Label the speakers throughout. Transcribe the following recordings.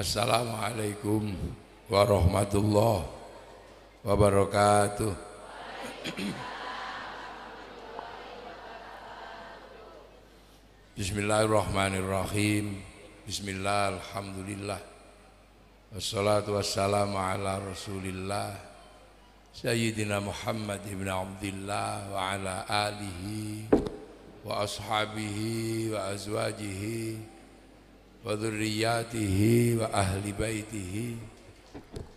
Speaker 1: Assalamualaikum warahmatullahi wabarakatuh. Bismillahirrahmanirrahim. Bismillah, alhamdulillah. Wassalatu wassalamu ala rasulillah Sayyidina Muhammad ibn Abdillah wa ala alihi wa ashabihi wa azwajihi wa dzurriyyatihi wa ahli baitihi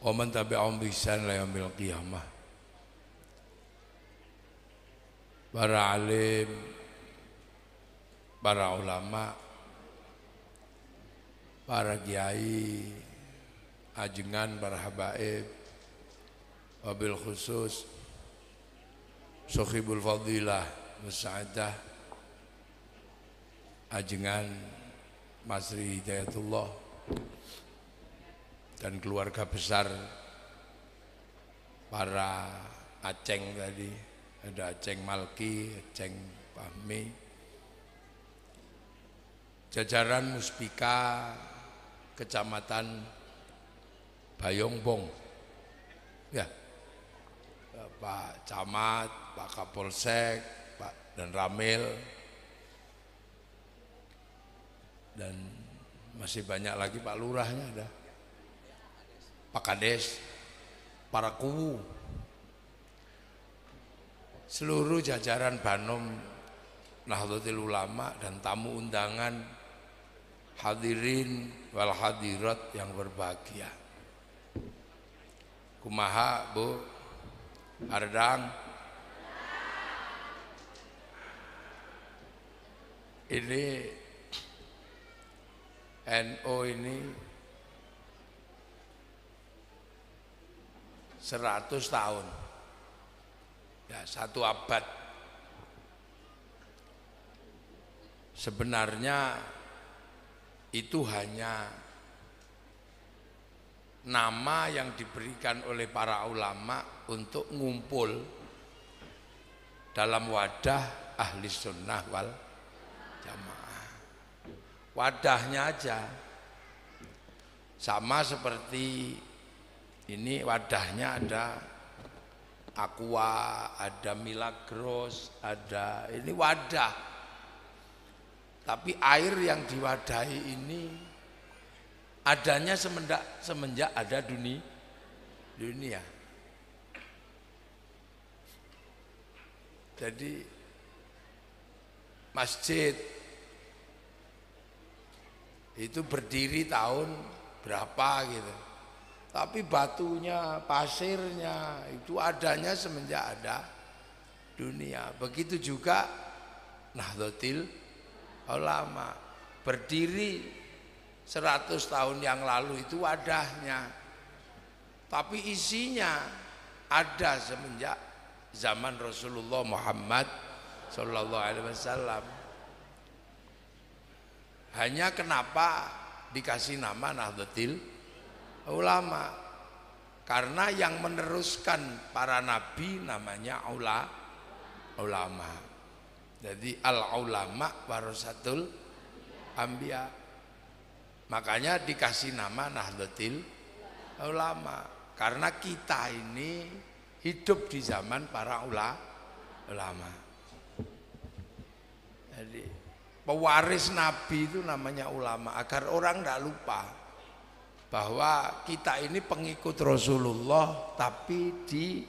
Speaker 1: wa man tabi'ahum bi ihsan ila yaumil qiyamah. Para alim, para ulama, para kiai, ajengan, para habaib, wabil khusus Sohibul Fadilah Musa'adah ajengan Masri Hidayatullah dan keluarga besar para Aceng tadi, ada Aceng Malki, Aceng Fahmi, jajaran Muspika Kecamatan Bayongbong, ya, Pak Camat, Pak Kapolsek, Pak dan Ramil, dan masih banyak lagi Pak Lurahnya ada, Pak Kades, para kuwu, seluruh jajaran Banom Nahdlatul Ulama dan tamu undangan, hadirin wal hadirat yang berbahagia. Kumaha Bu Ardang, ini NU ini 100 tahun, ya, 1 abad. Sebenarnya itu hanya nama yang diberikan oleh para ulama untuk ngumpul dalam wadah ahli sunnah wal jamaah. Wadahnya aja sama seperti ini, wadahnya ada Aqua, ada Milagros, ada ini wadah. Tapi air yang diwadahi ini adanya semenjak ada dunia. Jadi masjid itu berdiri tahun berapa gitu, tapi batunya, pasirnya itu adanya semenjak ada dunia. Begitu juga Nahdlatul Ulama berdiri 100 tahun yang lalu itu wadahnya, tapi isinya ada semenjak zaman Rasulullah Muhammad Sallallahu Alaihi Wasallam. Hanya kenapa dikasih nama Nahdlatul Ulama? Karena yang meneruskan para nabi namanya ulama. Jadi al-ulama warasatul anbiya. Makanya dikasih nama Nahdlatul Ulama, karena kita ini hidup di zaman para ulama. Jadi pewaris Nabi itu namanya ulama, agar orang tidak lupa bahwa kita ini pengikut Rasulullah tapi di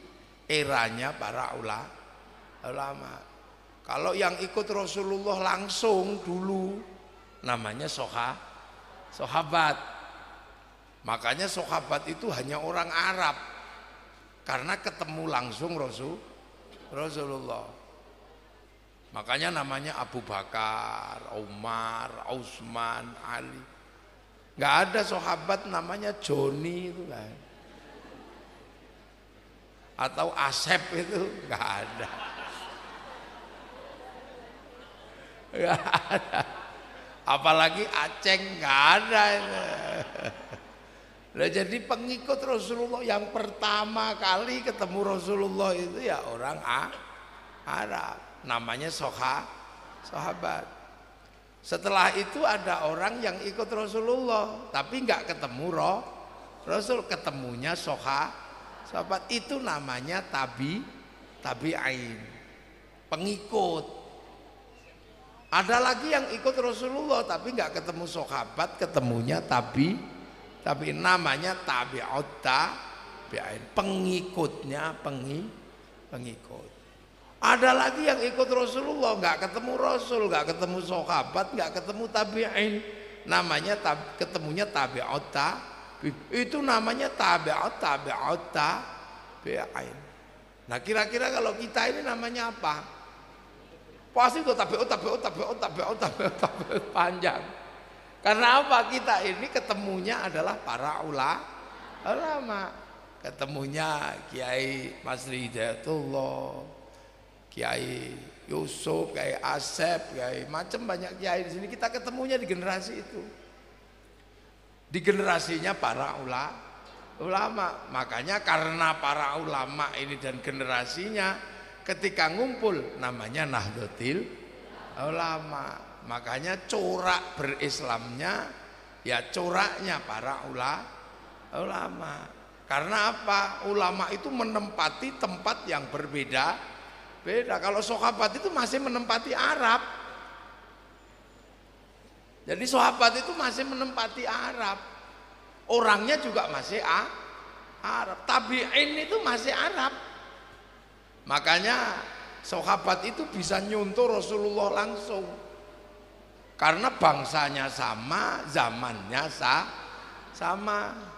Speaker 1: eranya para ulama. Kalau yang ikut Rasulullah langsung dulu namanya sahabat. Makanya sahabat itu hanya orang Arab, karena ketemu langsung Rasulullah. Makanya namanya Abu Bakar, Umar, Utsman, Ali. Nggak ada sahabat namanya Joni itu kan, atau Asep itu nggak ada. Nggak ada. Apalagi Aceng nggak ada. Nah, jadi pengikut Rasulullah yang pertama kali ketemu Rasulullah itu ya orang Arab, namanya sahabat. Setelah itu ada orang yang ikut Rasulullah tapi nggak ketemu Rasul, ketemunya sahabat. Itu namanya tabi'in, pengikut. Ada lagi yang ikut Rasulullah tapi nggak ketemu sahabat, ketemunya tapi namanya tabi'ut tabi'in, pengikutnya pengikut. Ada lagi yang ikut Rasulullah nggak ketemu Rasul, nggak ketemu sahabat, nggak ketemu tabi'in, namanya ketemunya tabi'ut tabi'in. Itu namanya tabi'ut tabi'in. Nah kira-kira kalau kita ini namanya apa? Pasti itu tabi'ut panjang. Karena apa? Kita ini ketemunya adalah para ulama. Ketemunya Kiai Masri Hidayatullah, Kiai Yusuf, Kiai Asep, Kiai macam banyak kiai di sini. Kita ketemunya di generasi itu, di generasinya para ulama. Makanya karena para ulama ini dan generasinya ketika ngumpul namanya Nahdlatul Ulama. Makanya corak berislamnya ya coraknya para ulama. Karena apa? Ulama itu menempati tempat yang berbeda. Kalau sahabat itu masih menempati Arab. Jadi sahabat itu masih menempati Arab. Orangnya juga masih Arab. Tabi'in itu masih Arab. Makanya sahabat itu bisa nyuntuh Rasulullah langsung. Karena bangsanya sama, zamannya sama.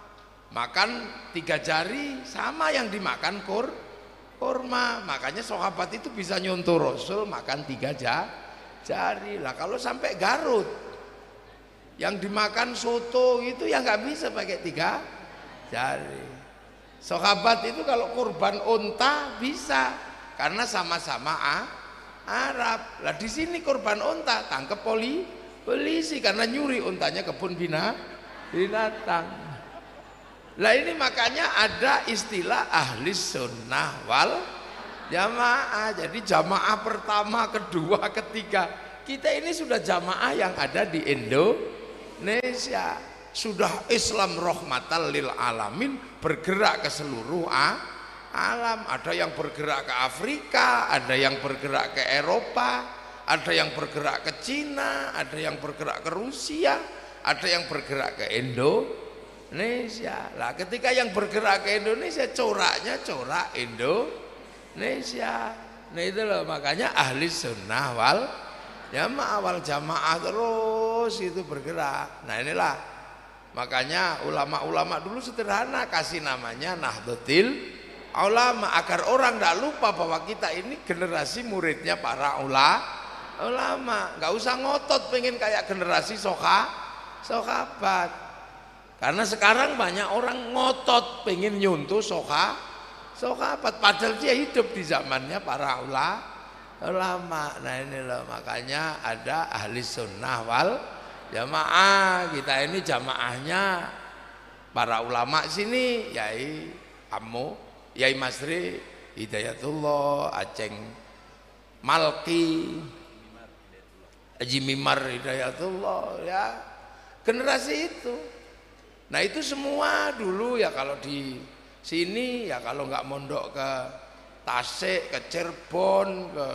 Speaker 1: Makan 3 jari sama yang dimakan kurma. Makanya sahabat itu bisa nyuntuh Rasul makan 3 jari. Lah kalau sampai Garut yang dimakan soto itu ya nggak bisa pakai 3 jari. Sahabat itu kalau kurban unta bisa karena sama-sama Arab. Lah di sini kurban unta tangkep polisi karena nyuri untanya kebun binatang. Lah ini makanya ada istilah ahli sunnah wal jamaah. Jadi jamaah pertama, kedua, ketiga. Kita ini sudah jamaah yang ada di Indonesia. Sudah Islam rahmatan lil alamin, bergerak ke seluruh alam. Ada yang bergerak ke Afrika, ada yang bergerak ke Eropa, ada yang bergerak ke Cina, ada yang bergerak ke Rusia, ada yang bergerak ke Indonesia. Lah ketika yang bergerak ke Indonesia coraknya corak Indonesia. Nah itu loh makanya ahli sunnah wal jamaah terus itu bergerak. Nah inilah makanya ulama-ulama dulu sederhana kasih namanya Nahdlatul Ulama agar orang tidak lupa bahwa kita ini generasi muridnya para ulama. Nggak usah ngotot pengen kayak generasi sahabat. Karena sekarang banyak orang ngotot pengen nyuntuh sahabat padahal dia hidup di zamannya para ulama. Nah ini loh makanya ada ahli sunnah wal jamaah. Kita ini jamaahnya para ulama sini, Yai Masri Hidayatullah, Aceng Malki, Haji Mimar Hidayatullah, ya generasi itu. Nah itu semua dulu ya kalau di sini ya kalau nggak mondok ke Tasik, ke Cirebon, ke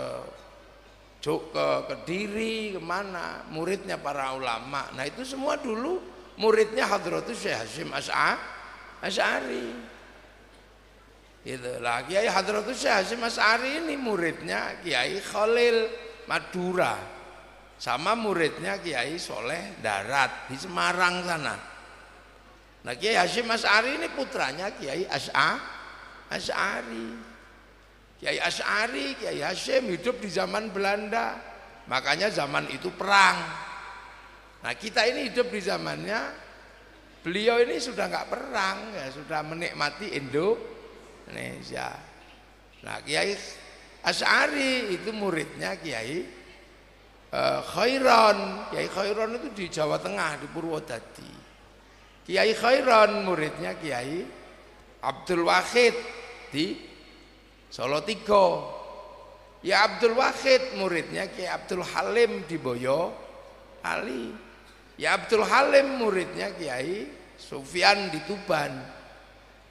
Speaker 1: Kediri, kemana muridnya para ulama. Nah itu semua dulu muridnya Hadratus Syekh Hasyim Asy'ari. Gitu lah. Kiai Hadratus Syekh Hasyim Asy'ari ini muridnya Kiai Khalil Madura, sama muridnya Kiai Soleh Darat di Semarang sana. Nah Kiai Hasyim Asy'ari ini putranya Kiai Asy'ari. Kiai Asy'ari, Kiai Hasyim hidup di zaman Belanda. Makanya zaman itu perang. Nah kita ini hidup di zamannya beliau ini sudah nggak perang, ya sudah menikmati Indonesia. Nah Kiai Asy'ari itu muridnya Kiai Khairon. Kiai Khairon itu di Jawa Tengah di Purwodadi. Kiai Khairon muridnya Kiai Abdul Wahid di Solo Tigo. Ya Abdul Wahid muridnya Kiai Abdul Halim di Ali. Ya Abdul Halim muridnya Kiai Sufyan di Tuban.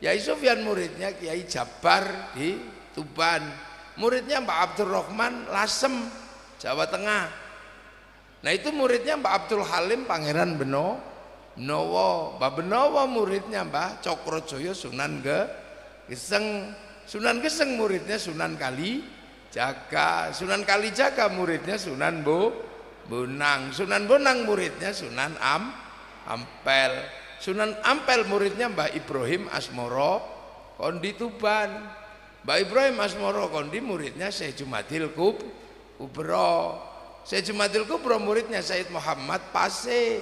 Speaker 1: Kiai Sufyan muridnya Kiai Jabar di Tuban. Muridnya Mbak Abdurrahman Lasem, Jawa Tengah. Nah itu muridnya Mbak Abdul Halim Pangeran Benowo. Mbak Benowo muridnya Mbah Cokrojoyo Sunan Geseng. Sunan Geseng muridnya Sunan Kalijaga. Sunan Kalijaga muridnya Sunan Bonang. Sunan Bonang muridnya Sunan Ampel. Sunan Ampel muridnya Mbah Ibrahim Asmoro Kondi Tuban. Mbah Ibrahim Asmoro Kondi muridnya Syekh Jumadil Kubro. Syekh Jumadil Kubro muridnya Said Muhammad Pase.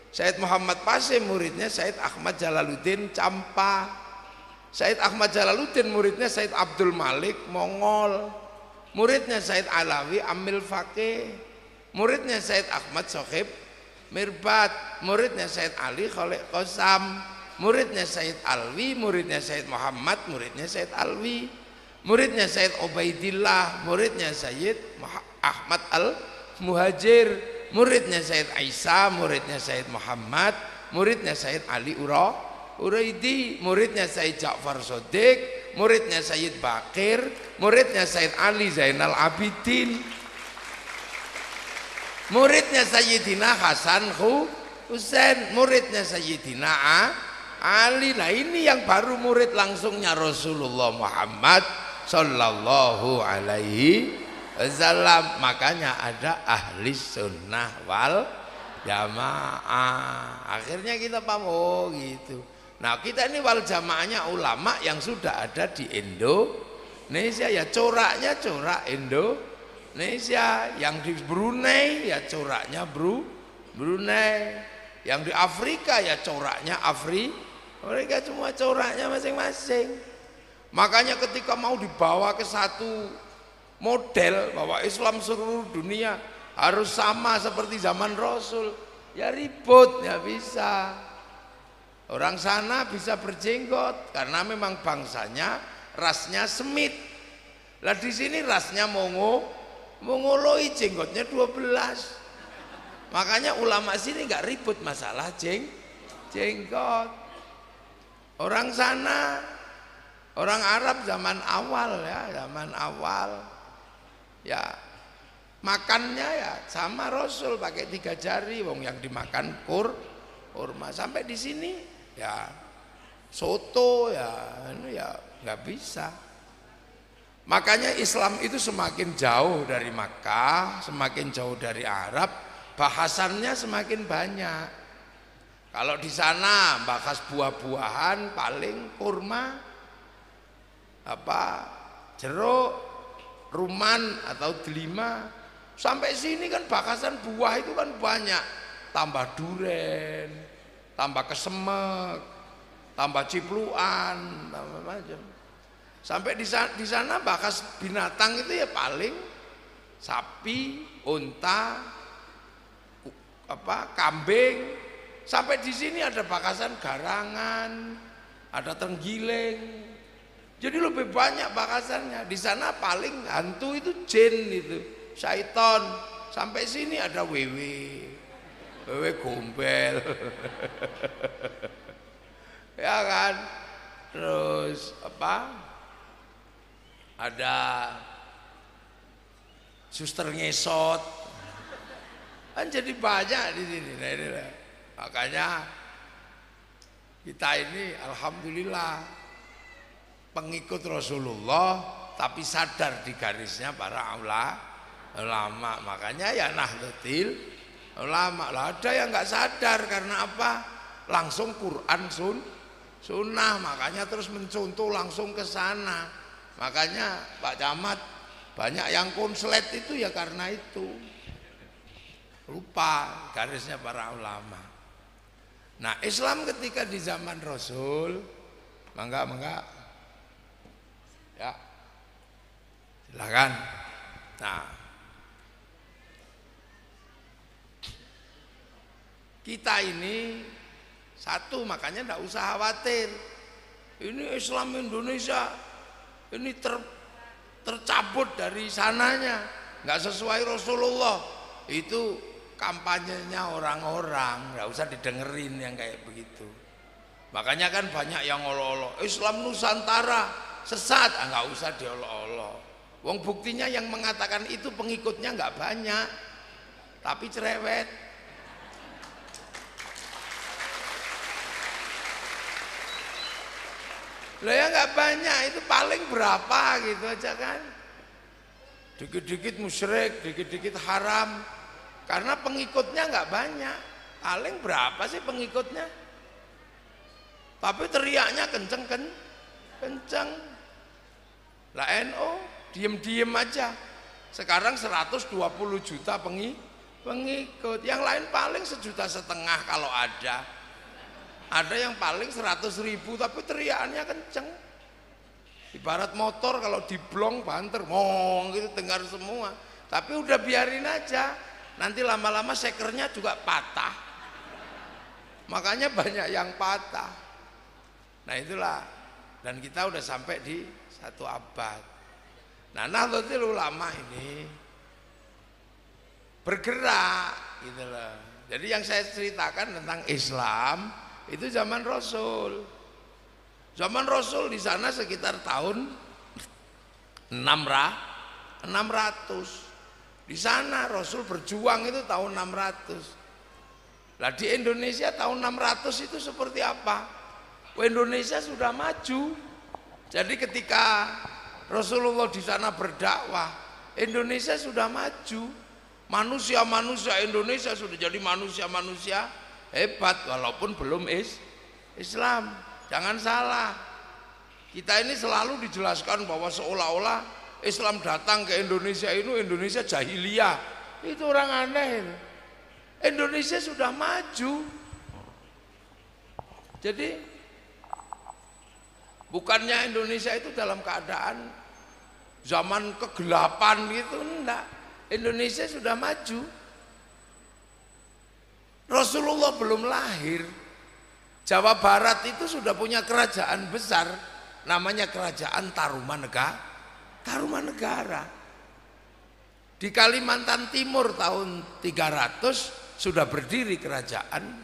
Speaker 1: Said Muhammad Pase muridnya Said Ahmad Jalaluddin Campa. Said Ahmad Jalaluddin muridnya Said Abdul Malik Mongol. Muridnya Said Alawi Amil Fakih. Muridnya Said Ahmad Sohib Mirbat. Muridnya Said Ali Khalid Qasam. Muridnya Said Alwi. Muridnya Said Muhammad. Muridnya Said Alwi. Muridnya Said Ubaidillah. Muridnya Said Ahmad Al-Muhajir. Muridnya Said Aisyah. Muridnya Said Muhammad. Muridnya Said Ali Uraidi. Muridnya Said Ja'far Sodik. Muridnya Said Bakir. Muridnya Said Ali Zainal Abidin. Muridnya Sayyidina Hasan Husain. Muridnya Sayyidina Ali. Nah ini yang baru murid langsungnya Rasulullah Muhammad Sallallahu Alaihi Wasallam. Makanya ada ahli sunnah wal jamaah. Akhirnya kita paham, oh gitu. Nah kita ini wal jamaahnya ulama yang sudah ada di Indonesia, ya coraknya corak Indonesia. Yang di Brunei ya coraknya Brunei. Yang di Afrika ya coraknya mereka semua coraknya masing-masing. Makanya ketika mau dibawa ke satu model bahwa Islam seluruh dunia harus sama seperti zaman Rasul, ya ribut, ya bisa. Orang sana bisa berjenggot karena memang bangsanya rasnya Semit. Lah di sini rasnya Mongoloi, jenggotnya 12. Makanya ulama sini nggak ribut masalah jenggot. Orang sana, orang Arab zaman awal ya makannya ya sama Rasul pakai 3 jari, wong yang dimakan kurma. Sampai di sini ya soto ya nggak bisa. Makanya Islam itu semakin jauh dari Makkah, semakin jauh dari Arab, bahasannya semakin banyak. Kalau di sana bahas buah-buahan paling kurma, jeruk, ruman atau delima. Sampai sini kan bahasan buah itu kan banyak, tambah duren, tambah kesemek, tambah cipluan, tambah macam. Sampai di sana bahas binatang itu ya paling sapi, unta, kambing. Sampai di sini ada bakasan garangan, ada tenggiling. Jadi lebih banyak bakasannya. Di sana paling hantu itu jin itu, syaiton. Sampai sini ada wewe gombel. Ya kan? Terus ada suster ngesot. Kan jadi banyak di sini. Nah, inilah. Makanya kita ini alhamdulillah pengikut Rasulullah tapi sadar di garisnya para ulama. Makanya ya Nahdlatul Ulama. Lah ada yang nggak sadar karena apa? Langsung Quran sunnah, makanya terus mencontoh langsung ke sana. Makanya Pak Camat banyak yang konslet itu ya karena itu. Lupa garisnya para ulama. Nah Islam ketika di zaman Rasul, mangga ya silakan. Nah kita ini satu, makanya tidak usah khawatir. Ini Islam Indonesia ini tercabut dari sananya, nggak sesuai Rasulullah. Itu kampanyenya orang-orang, nggak usah didengerin yang kayak begitu. Makanya kan banyak yang olo-olo, Islam Nusantara sesat, nggak usah diolo-olo. Wong buktinya yang mengatakan itu pengikutnya nggak banyak, tapi cerewet. Lah ya nggak banyak, itu paling berapa gitu aja kan. Dikit-dikit musyrik, dikit-dikit haram. Karena pengikutnya nggak banyak. Paling berapa sih pengikutnya? Tapi teriaknya kenceng kan? Kenceng. Lah NU diem-diem aja. Sekarang 120 juta pengikut. Yang lain paling 1,5 juta kalau ada. Ada yang paling 100.000 tapi teriakannya kenceng. Ibarat motor kalau diblong banter, mong gitu dengar semua. Tapi udah biarin aja. Nanti lama-lama sekernya juga patah. Makanya banyak yang patah. Nah itulah. Dan kita udah sampai di 1 abad. Nah Nahdlatul Ulama ini bergerak gitu loh. Jadi yang saya ceritakan tentang Islam itu zaman Rasul. Zaman Rasul di sana sekitar tahun 600. Di sana Rasul berjuang itu tahun 600. Lah di Indonesia tahun 600 itu seperti apa? Indonesia sudah maju. Jadi ketika Rasulullah di sana berdakwah, Indonesia sudah maju. Manusia-manusia Indonesia sudah jadi manusia-manusia hebat walaupun belum Islam. Jangan salah. Kita ini selalu dijelaskan bahwa seolah-olah Islam datang ke Indonesia itu Indonesia jahiliyah. Itu orang aneh. Indonesia sudah maju. Jadi bukannya Indonesia itu dalam keadaan zaman kegelapan gitu, enggak. Indonesia sudah maju. Rasulullah belum lahir. Jawa Barat itu sudah punya kerajaan besar, namanya Kerajaan Tarumanegara. Di Kalimantan Timur tahun 300 sudah berdiri Kerajaan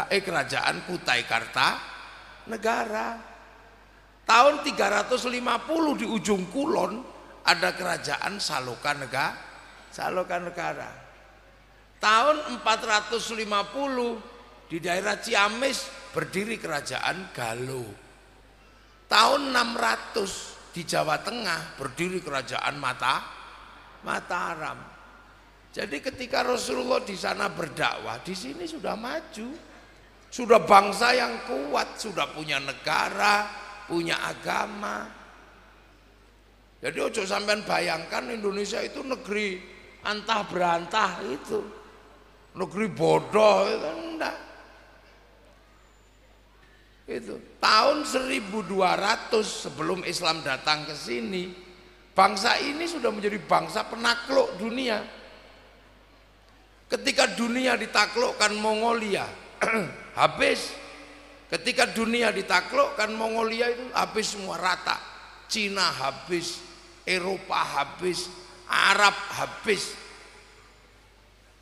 Speaker 1: Kerajaan Kutai Kartanegara. Tahun 350 di ujung kulon ada Kerajaan Salokanegara. Tahun 450 di daerah Ciamis berdiri Kerajaan Galuh. Tahun 600 di Jawa Tengah berdiri Kerajaan Mataram. Jadi ketika Rasulullah di sana berdakwah, di sini sudah maju. Sudah bangsa yang kuat, sudah punya negara, punya agama. Jadi ojo sampean bayangkan Indonesia itu negeri antah berantah itu. Negeri bodoh itu enggak. Itu tahun 1200 sebelum Islam datang ke sini, bangsa ini sudah menjadi bangsa penakluk dunia. Ketika dunia ditaklukkan Mongolia habis. Ketika dunia ditaklukkan Mongolia itu habis semua rata. Cina habis, Eropa habis, Arab habis.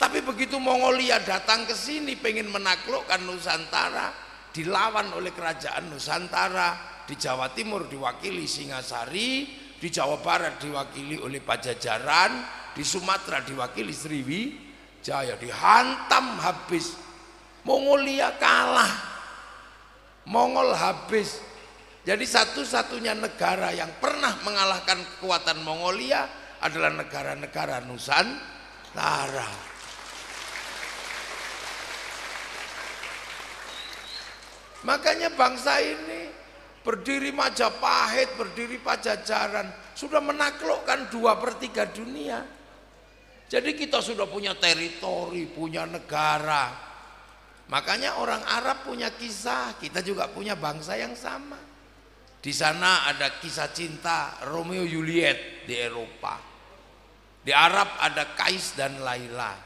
Speaker 1: Tapi begitu Mongolia datang ke sini pengen menaklukkan Nusantara, dilawan oleh kerajaan Nusantara. Di Jawa Timur diwakili Singasari, di Jawa Barat diwakili oleh Pajajaran, di Sumatera diwakili Sriwijaya. Dihantam habis. Mongolia kalah, Mongol habis. Jadi satu-satunya negara yang pernah mengalahkan kekuatan Mongolia adalah negara-negara Nusantara. Makanya bangsa ini berdiri Majapahit, berdiri Pajajaran, sudah menaklukkan 2/3 dunia. Jadi kita sudah punya teritori, punya negara. Makanya orang Arab punya kisah, kita juga punya bangsa yang sama. Di sana ada kisah cinta Romeo Juliet di Eropa. Di Arab ada Kais dan Laila.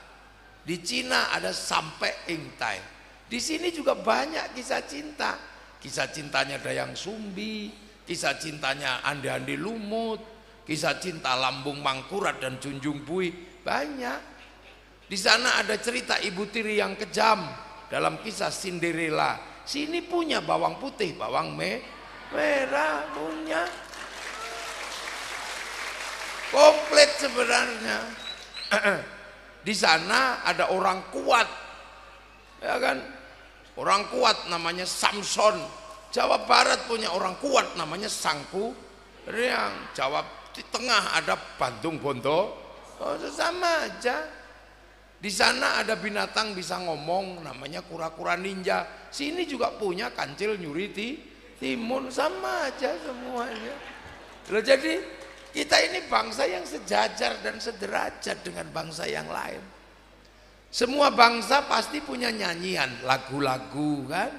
Speaker 1: Di Cina ada Sampai Ingtai. Di sini juga banyak kisah cinta. Kisah cintanya Dayang Sumbi, kisah cintanya Andi-Andi Lumut, kisah cinta Lambung Mangkurat dan Junjung Bui, banyak. Di sana ada cerita ibu tiri yang kejam dalam kisah Cinderella. Sini punya bawang putih, bawang merah punya. Komplit sebenarnya. Di sana ada orang kuat, ya kan? Orang kuat namanya Samson. Jawa Barat punya orang kuat namanya Sangku-Riang. Jawa Tengah ada Bandung Bondo. Oh, sama aja. Di sana ada binatang bisa ngomong namanya kura-kura ninja. Sini juga punya kancil nyuri timun, sama aja semuanya. Loh, jadi kita ini bangsa yang sejajar dan sederajat dengan bangsa yang lain. Semua bangsa pasti punya nyanyian, lagu-lagu kan?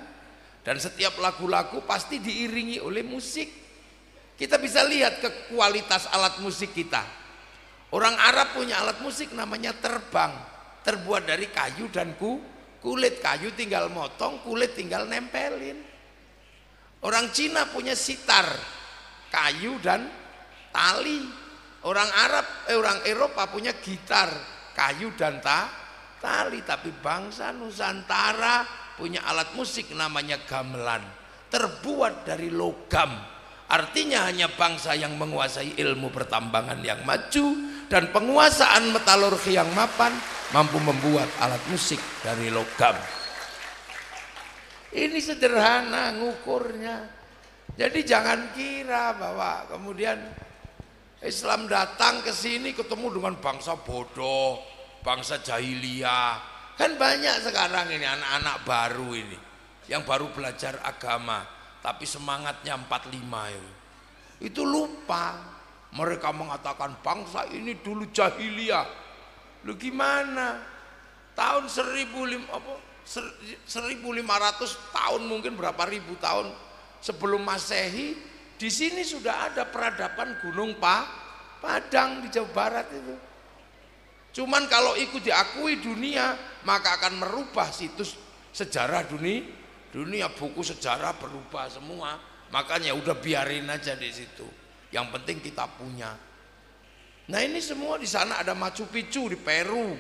Speaker 1: Dan setiap lagu-lagu pasti diiringi oleh musik. Kita bisa lihat ke kualitas alat musik kita. Orang Arab punya alat musik namanya terbang, terbuat dari kayu dan kulit. Kayu tinggal motong, kulit tinggal nempelin. Orang Cina punya sitar, kayu dan tali. Orang Eropa punya gitar, kayu dan tali. Tapi bangsa Nusantara punya alat musik namanya gamelan, terbuat dari logam. Artinya hanya bangsa yang menguasai ilmu pertambangan yang maju dan penguasaan metalurgi yang mapan mampu membuat alat musik dari logam. Ini sederhana ngukurnya. Jadi jangan kira bahwa kemudian Islam datang ke sini ketemu dengan bangsa bodoh, bangsa jahiliyah. Kan banyak sekarang ini anak-anak baru ini yang baru belajar agama, tapi semangatnya 45 itu. Itu lupa. Mereka mengatakan bangsa ini dulu jahiliyah. Lu gimana? Tahun 1500 tahun, mungkin berapa ribu tahun sebelum Masehi, di sini sudah ada peradaban Gunung Padang di Jawa Barat itu. Cuman kalau ikut diakui dunia, maka akan merubah situs sejarah dunia, buku sejarah berubah semua. Makanya udah biarin aja di situ. Yang penting kita punya. Nah, ini semua di sana ada Machu Picchu di Peru,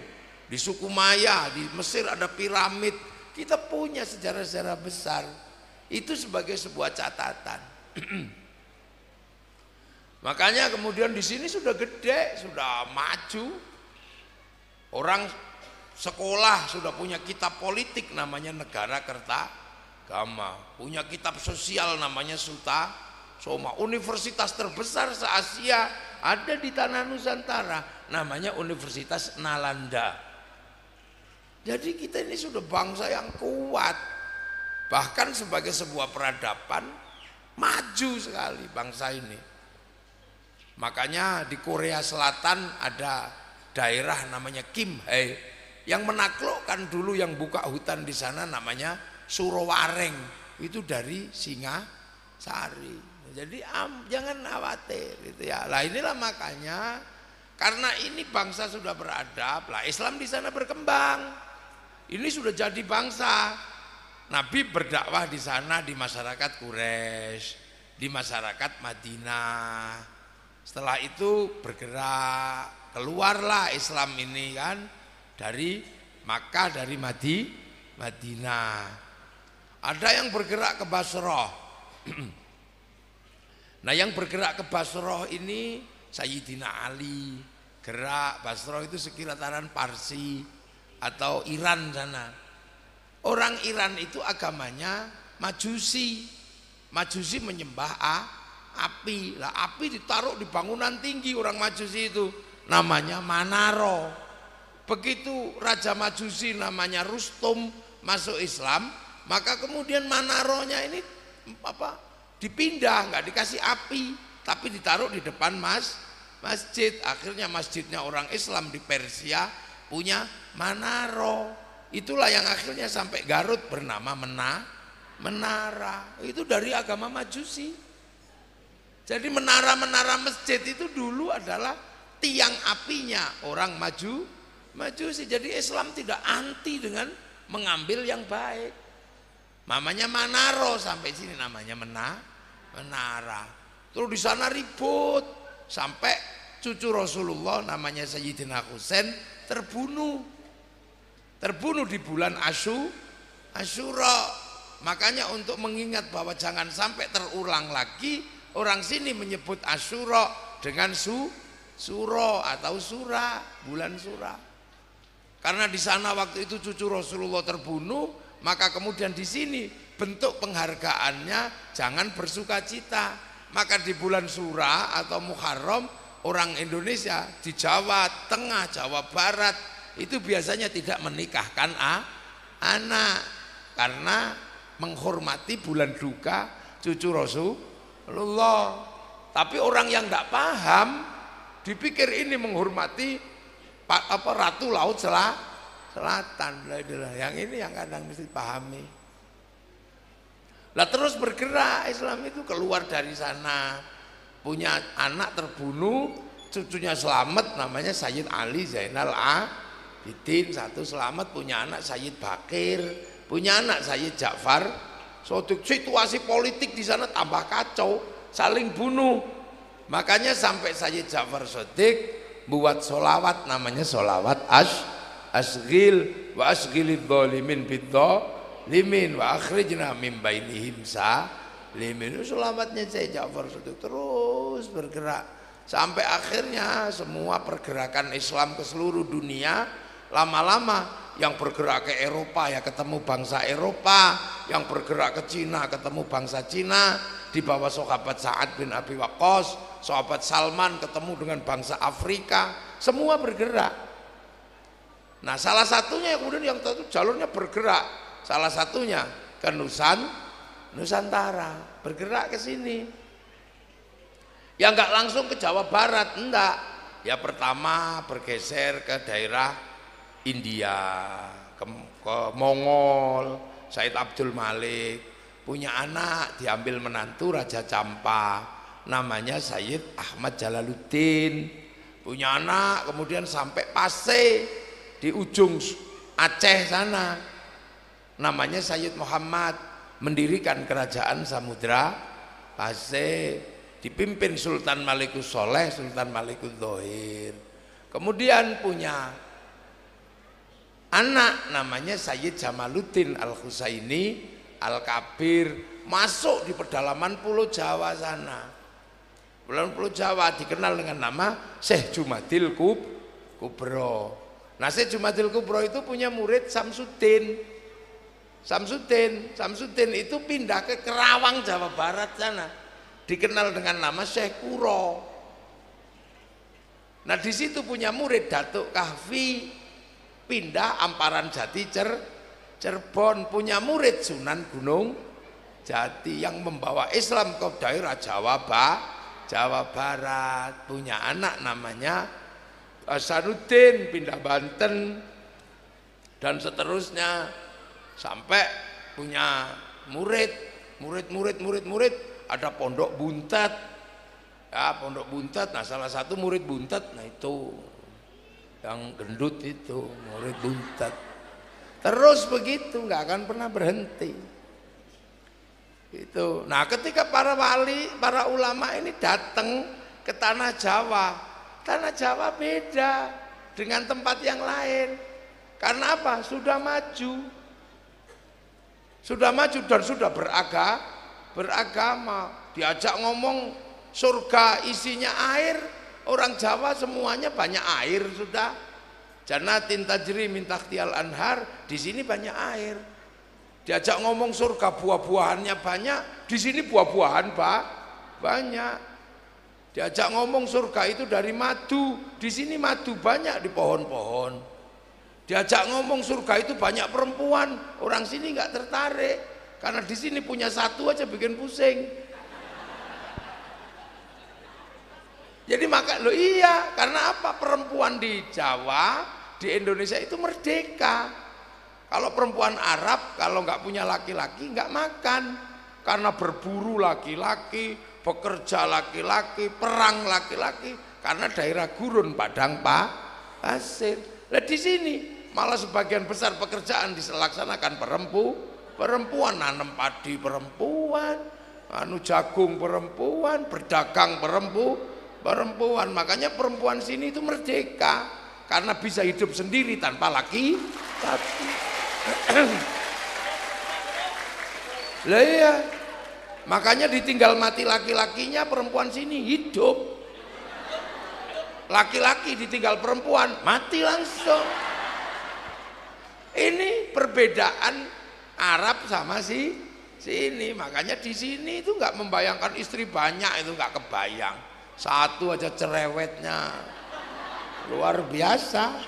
Speaker 1: di suku Maya, di Mesir ada piramid. Kita punya sejarah-sejarah besar. Itu sebagai sebuah catatan. Makanya kemudian di sini sudah gede, sudah maju. Orang sekolah sudah punya kitab politik namanya Negara Kertagama, punya kitab sosial namanya Soma. Universitas terbesar se-Asia ada di tanah Nusantara, namanya Universitas Nalanda. Jadi kita ini sudah bangsa yang kuat. Bahkan sebagai sebuah peradaban maju sekali bangsa ini. Makanya di Korea Selatan ada daerah namanya Kimhae yang menaklukkan dulu, yang buka hutan di sana namanya Surowareng, itu dari Singasari. Jadi jangan khawatir gitu ya. Lah inilah makanya karena ini bangsa sudah beradab, lah Islam di sana berkembang. Ini sudah jadi bangsa. Nabi berdakwah di sana di masyarakat Quraisy, di masyarakat Madinah. Setelah itu bergerak, keluarlah Islam ini kan dari Makkah, dari Madinah. Ada yang bergerak ke Basrah. Nah, yang bergerak ke Basrah ini Sayyidina Ali. Gerak Basrah itu sekirataran Parsi atau Iran sana. Orang Iran itu agamanya Majusi. Majusi menyembah api. Lah api ditaruh di bangunan tinggi orang Majusi itu, namanya Manaro. Begitu Raja Majusi namanya Rustum masuk Islam, maka kemudian Manaronya ini dipindah, nggak dikasih api, tapi ditaruh di depan masjid. Akhirnya masjidnya orang Islam di Persia punya Manaro. Itulah yang akhirnya sampai Garut bernama menara. Itu dari agama Majusi. Jadi menara-menara masjid itu dulu adalah tiang apinya orang Majusi. Jadi Islam tidak anti dengan mengambil yang baik. Namanya Manaro, sampai sini namanya menara. Terus di sana ribut sampai cucu Rasulullah namanya Sayyidina Husain terbunuh terbunuh di bulan Asyura. Makanya untuk mengingat bahwa jangan sampai terulang lagi, orang sini menyebut Asyura dengan Suro atau Sura, bulan Sura. Karena di sana waktu itu cucu Rasulullah terbunuh, maka kemudian di sini bentuk penghargaannya jangan bersukacita. Maka di bulan Sura atau Muharram, orang Indonesia di Jawa Tengah, Jawa Barat itu biasanya tidak menikahkan anak karena menghormati bulan duka cucu Rasulullah. Tapi orang yang tidak paham dipikir ini menghormati Ratu Laut Selatan. Yang ini yang kadang mesti pahami. Lah terus bergerak Islam itu keluar dari sana, punya anak terbunuh, cucunya selamat, namanya Sayyid Ali Zainal Abidin. Satu selamat, punya anak Sayyid Bakir, punya anak Sayyid Ja'far Shadiq. Situasi politik di sana tambah kacau, saling bunuh. Makanya sampai Sayyid Ja'far Shadiq buat solawat, namanya solawat asghil wa asghilidz zalimin bidzalimin wa akhrijna min bainihim salimin. Solawatnya Sayyid Ja'far Shadiq terus bergerak sampai akhirnya semua pergerakan Islam ke seluruh dunia. Lama-lama yang bergerak ke Eropa ya ketemu bangsa Eropa, yang bergerak ke Cina ketemu bangsa Cina di bawah sahabat Sa'ad bin Abi Waqqas, sahabat Salman ketemu dengan bangsa Afrika, semua bergerak. Nah salah satunya kemudian yang tentu jalurnya bergerak, salah satunya ke Nusantara, bergerak ke sini. Ya enggak langsung ke Jawa Barat, enggak. Ya pertama bergeser ke daerah India, ke Mongol. Said Abdul Malik punya anak, diambil menantu Raja Campa, namanya Sayyid Ahmad Jalaluddin. Punya anak kemudian sampai Pasai di ujung Aceh sana, namanya Sayyid Muhammad, mendirikan kerajaan Samudra Pasai, dipimpin Sultan Malikus Soleh, Sultan Malikus Dhohir. Kemudian punya anak namanya Sayyid Jamaluddin Al-Husaini Al-Kabir, masuk di pedalaman Pulau Jawa sana. Pulau Jawa dikenal dengan nama Syekh Jumadil Kubro. Nah Syekh Jumadil Kubro itu punya murid Samsuddin itu pindah ke Kerawang Jawa Barat sana, dikenal dengan nama Syekh Kuro. Nah di situ punya murid Datuk Kahfi, pindah Amparan Jati Cirebon, punya murid Sunan Gunung Jati yang membawa Islam ke daerah Jawa Barat. Punya anak namanya Hasanuddin, pindah Banten, dan seterusnya sampai punya murid. Ada Pondok Buntet, ya Pondok Buntet. Nah salah satu murid Buntet, nah itu yang gendut itu murid Buntet. Terus begitu, nggak akan pernah berhenti. Itu. Nah, ketika para wali, para ulama ini datang ke tanah Jawa beda dengan tempat yang lain. Karena apa? Sudah maju dan sudah beragama. Diajak ngomong surga isinya air, orang Jawa semuanya banyak air sudah. Jannatin tajri min tahtihal anhar, di sini banyak air. Diajak ngomong surga buah-buahannya banyak, di sini buah-buahan banyak. Diajak ngomong surga itu dari madu, di sini madu banyak di pohon-pohon. Diajak ngomong surga itu banyak perempuan, orang sini nggak tertarik karena di sini punya satu aja bikin pusing. Jadi iya, karena apa? Perempuan di Jawa, di Indonesia itu merdeka. Kalau perempuan Arab kalau nggak punya laki-laki nggak makan, karena berburu laki-laki, bekerja laki-laki, perang laki-laki, karena daerah gurun padang pasir. Nah di sini malah sebagian besar pekerjaan dilaksanakan perempuan, nanam padi perempuan, jagung perempuan, berdagang perempuan. Makanya perempuan sini itu merdeka. karena bisa hidup sendiri tanpa laki. Lah iya, makanya ditinggal mati laki-lakinya, perempuan sini hidup. Laki-laki ditinggal perempuan mati langsung. Ini perbedaan Arab sama sini. Makanya di sini itu nggak membayangkan istri banyak, itu nggak kebayang. Satu aja cerewetnya luar biasa,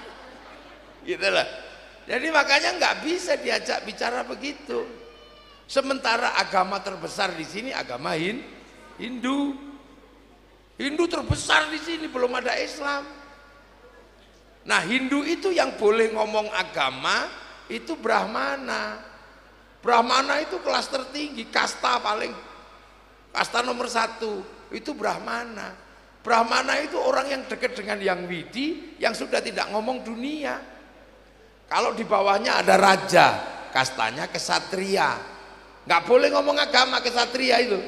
Speaker 1: gitu lah. Jadi makanya nggak bisa diajak bicara begitu. Sementara agama terbesar di sini agama Hindu. Hindu terbesar di sini, belum ada Islam. Nah, Hindu itu yang boleh ngomong agama itu Brahmana. Brahmana itu kelas tertinggi, kasta nomor 1 itu Brahmana. Brahmana itu orang yang dekat dengan yang widi, yang sudah tidak ngomong dunia. Kalau di bawahnya ada raja, kastanya kesatria, nggak boleh ngomong agama kesatria itu.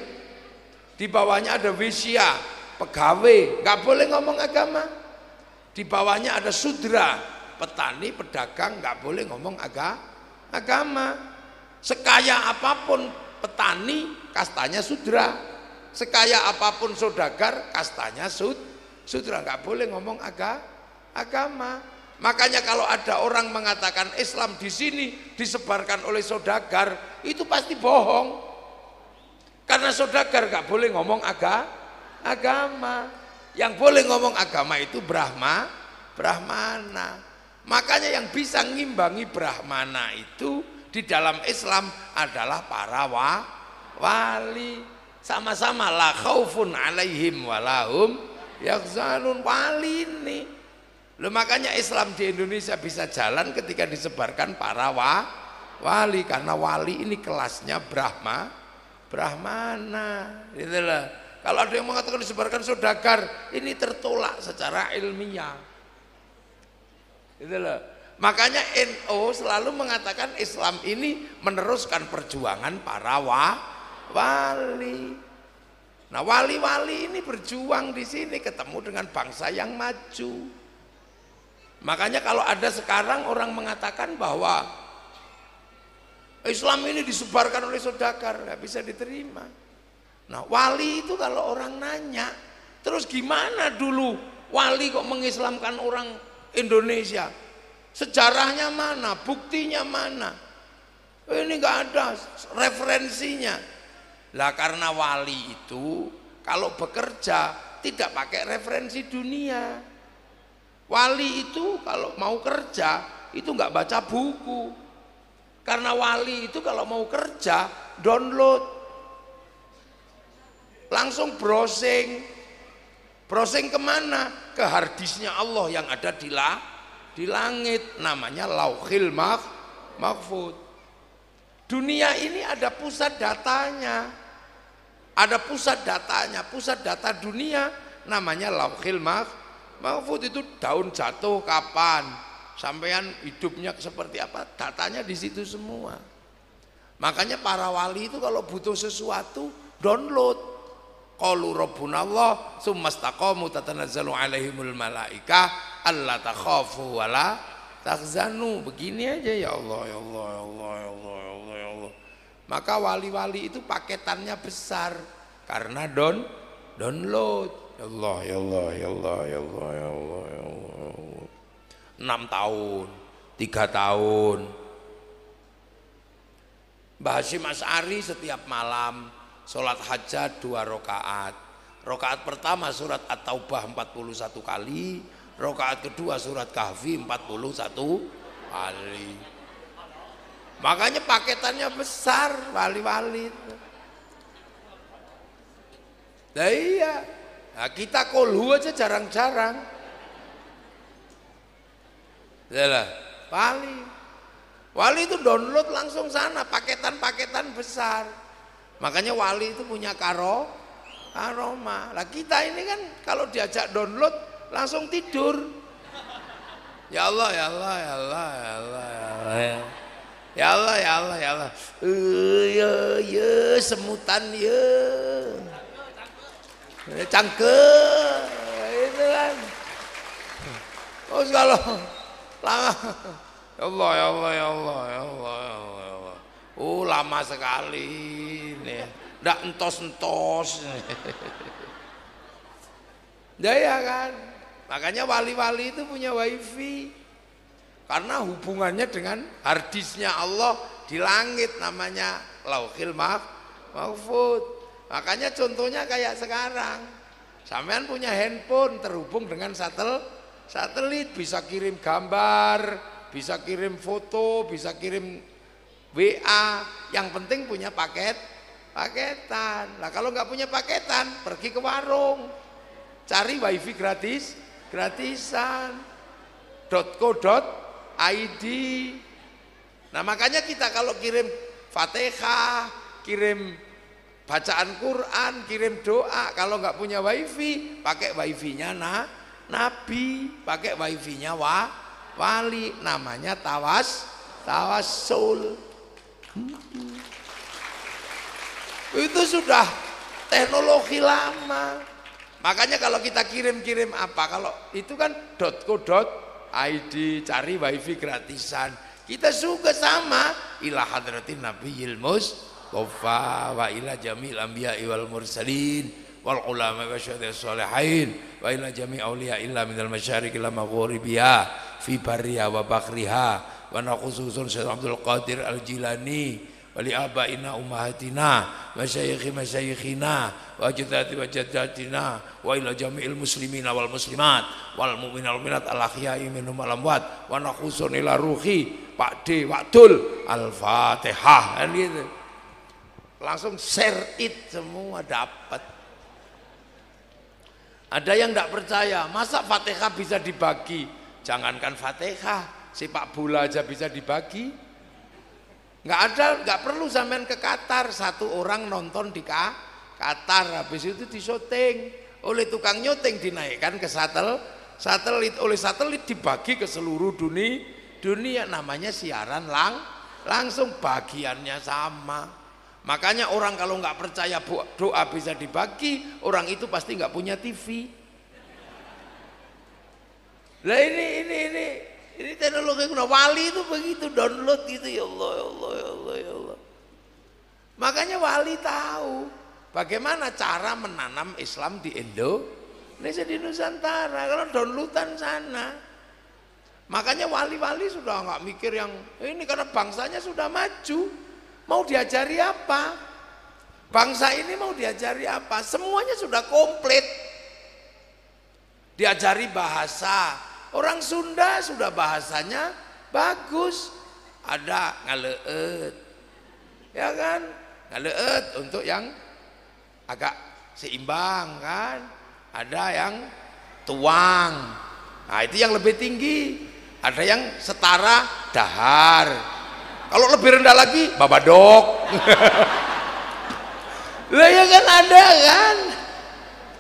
Speaker 1: Di bawahnya ada wisya, pegawai, nggak boleh ngomong agama. Di bawahnya ada sudra, petani, pedagang, nggak boleh ngomong agama. Sekaya apapun petani, kastanya sudra. Sekaya apapun saudagar, kastanya sudra, nggak boleh ngomong agama. Makanya kalau ada orang mengatakan Islam di sini disebarkan oleh saudagar, itu pasti bohong. Karena saudagar nggak boleh ngomong agama. Yang boleh ngomong agama itu Brahmana. Makanya yang bisa ngimbangi Brahmana itu di dalam Islam adalah para wali. Sama-sama la khaufun alaihim walahum yahzanun, wali ini. Loh, makanya Islam di Indonesia bisa jalan ketika disebarkan para wali, karena wali ini kelasnya Brahmana, gitu loh. Kalau ada yang mengatakan disebarkan saudagar, ini tertolak secara ilmiah, gitu loh. Makanya NU selalu mengatakan Islam ini meneruskan perjuangan para wali. Nah, wali-wali ini berjuang di sini, ketemu dengan bangsa yang maju. Makanya kalau ada sekarang orang mengatakan bahwa Islam ini disebarkan oleh saudagar, nggak bisa diterima. Nah, wali itu kalau orang nanya, terus gimana dulu wali kok mengislamkan orang Indonesia? Sejarahnya mana? Buktinya mana? Ini nggak ada referensinya. Lah, karena wali itu kalau bekerja tidak pakai referensi dunia. Wali itu kalau mau kerja itu nggak baca buku, karena wali itu kalau mau kerja download, langsung browsing kemana? Ke harddisknya Allah yang ada di langit, namanya Lauhil Mahfud. Dunia ini ada pusat datanya, pusat data dunia namanya Lauhil Mahfud. Itu daun jatuh kapan, sampean hidupnya seperti apa, datanya di situ semua. Makanya para wali itu kalau butuh sesuatu download. Qalu rabbunallah tsumastaqamu tatanazzalu alaihimul malaikah alla takhafu wala tahzanu. Begini aja, ya Allah, ya Allah, ya Allah, ya Allah, ya Allah, ya Allah. Maka wali-wali itu paketannya besar karena download. Ya Allah, ya Allah, ya Allah, ya Allah, ya Allah, ya Allah. 6 tahun, 3 tahun. Mbah Hasyim Asy'ari setiap malam sholat hajat 2 rakaat. Rakaat pertama surat At-Taubah 41 kali, rakaat kedua surat Kahfi 41 kali. Makanya paketannya besar wali-wali. Nah, iya. Nah, kita kolhu aja jarang-jarang. Yalah, wali itu download langsung sana, paketan-paketan besar. Makanya wali itu punya karomah. Lah kita ini kan kalau diajak download langsung tidur. Ya Allah, ya Allah, ya Allah, ya Allah, ya Allah. Ya Allah, ya Allah, ya Allah. Ya semutan ya. Cangkem itu kan. Oh kalau lama, ya Allah, ya Allah, ya Allah, ya Allah, ya Allah, ya Allah. Lama sekali nih, ndak entos-entos. Ya kan, makanya wali-wali itu punya wifi, karena hubungannya dengan harddisknya Allah di langit, namanya Lauhil Mahfud. Makanya contohnya kayak sekarang, sampean punya handphone terhubung dengan satelit, bisa kirim gambar, bisa kirim foto, bisa kirim WA. Yang penting punya paketan. Nah kalau nggak punya paketan, pergi ke warung, cari wifi gratisan .co.id. Nah makanya kita kalau kirim Fatihah, kirim bacaan Quran, kirim doa, kalau nggak punya wifi, pakai wifi-nya Nabi, pakai wifi-nya wali, namanya tawassul. Itu sudah teknologi lama. Makanya kalau kita kirim-kirim apa, kalau itu kan .co.id, cari wifi gratisan. Kita juga sama, ila hadratin nabiyil mustofa wa ila jamil anbiya wal mursalin wal ulama wa syuhada'i sholihin wa ila jami' auliya illa minal masyariqi ila maghribiha fi barriha wa bakriha wa nakhususun Syekh Abdul Qadir Al-Jilani wali abaina ummahatina masyayikhina wa ajdadi wa jaddatina wa ila jami'il muslimina wal muslimat wal mu'minal mu'minat al ahya'i minhum wal amwat wa nakhusun ila ruhi Pak D Wakdul Al-Fatihah, kan gitu. Langsung share it, semua dapat. Ada yang tidak percaya, masa Fatihah bisa dibagi? Jangankan Fatihah, sepak bola aja bisa dibagi. Nggak ada, nggak perlu sampean ke Qatar, satu orang nonton di Qatar, habis itu disyuting oleh tukang nyuting, dinaikkan ke satelit, oleh satelit dibagi ke seluruh dunia, namanya siaran langsung, bagiannya sama. Makanya orang kalau nggak percaya doa bisa dibagi, orang itu pasti nggak punya TV. Lah ini teknologi wali itu begitu, download gitu, ya Allah, ya Allah, ya Allah, ya Allah. Makanya wali tahu bagaimana cara menanam Islam di Indonesia, di Nusantara, kalau downloadan sana. Makanya wali-wali sudah nggak mikir yang ini, karena bangsanya sudah maju. Mau diajari apa? Bangsa ini mau diajari apa? Semuanya sudah komplit. Diajari bahasa. Orang Sunda sudah bahasanya bagus. Ada ngaleut. Ya kan? Ngaleut untuk yang agak seimbang kan? Ada yang tuang. Nah, itu yang lebih tinggi. Ada yang setara, dahar. Kalau lebih rendah lagi, babadok. Lah ya kan ada kan,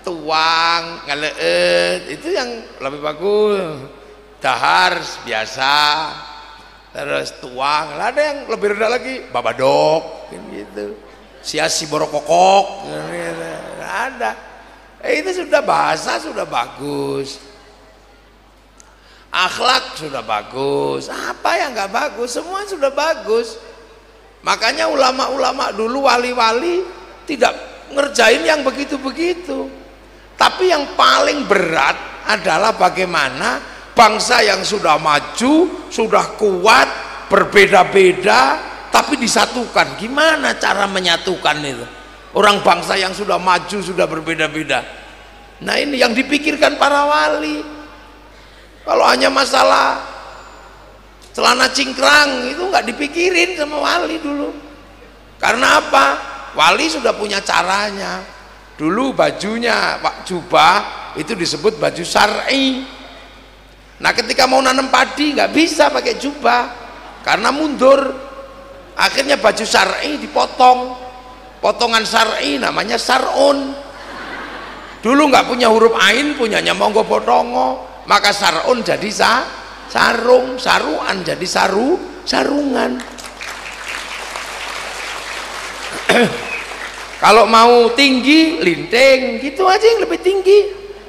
Speaker 1: tuang, ngaleut, itu yang lebih bagus. Dahar biasa, terus tuang. Lah ada yang lebih rendah lagi, babadok, gitu. Siasi borokokok, gitu. Ada. Itu sudah bahasa sudah bagus. Akhlak sudah bagus, apa yang nggak bagus? Semua sudah bagus. Makanya ulama-ulama dulu, wali-wali tidak ngerjain yang begitu-begitu. Tapi yang paling berat adalah bagaimana bangsa yang sudah maju, sudah kuat, berbeda-beda, tapi disatukan. Gimana cara menyatukan itu? Orang bangsa yang sudah maju, sudah berbeda-beda. Nah ini yang dipikirkan para wali. Kalau hanya masalah celana cingkrang itu nggak dipikirin sama wali dulu. Karena apa? Wali sudah punya caranya. Dulu bajunya Pak jubah itu disebut baju syar'i. Nah ketika mau nanam padi nggak bisa pakai jubah karena mundur. Akhirnya baju syar'i dipotong. Potongan syar'i namanya sar'un. Dulu nggak punya huruf ain, punyanya monggo potongo. Maka sarun jadi sarung, saruan jadi sarungan. Kalau mau tinggi linting, gitu aja yang lebih tinggi.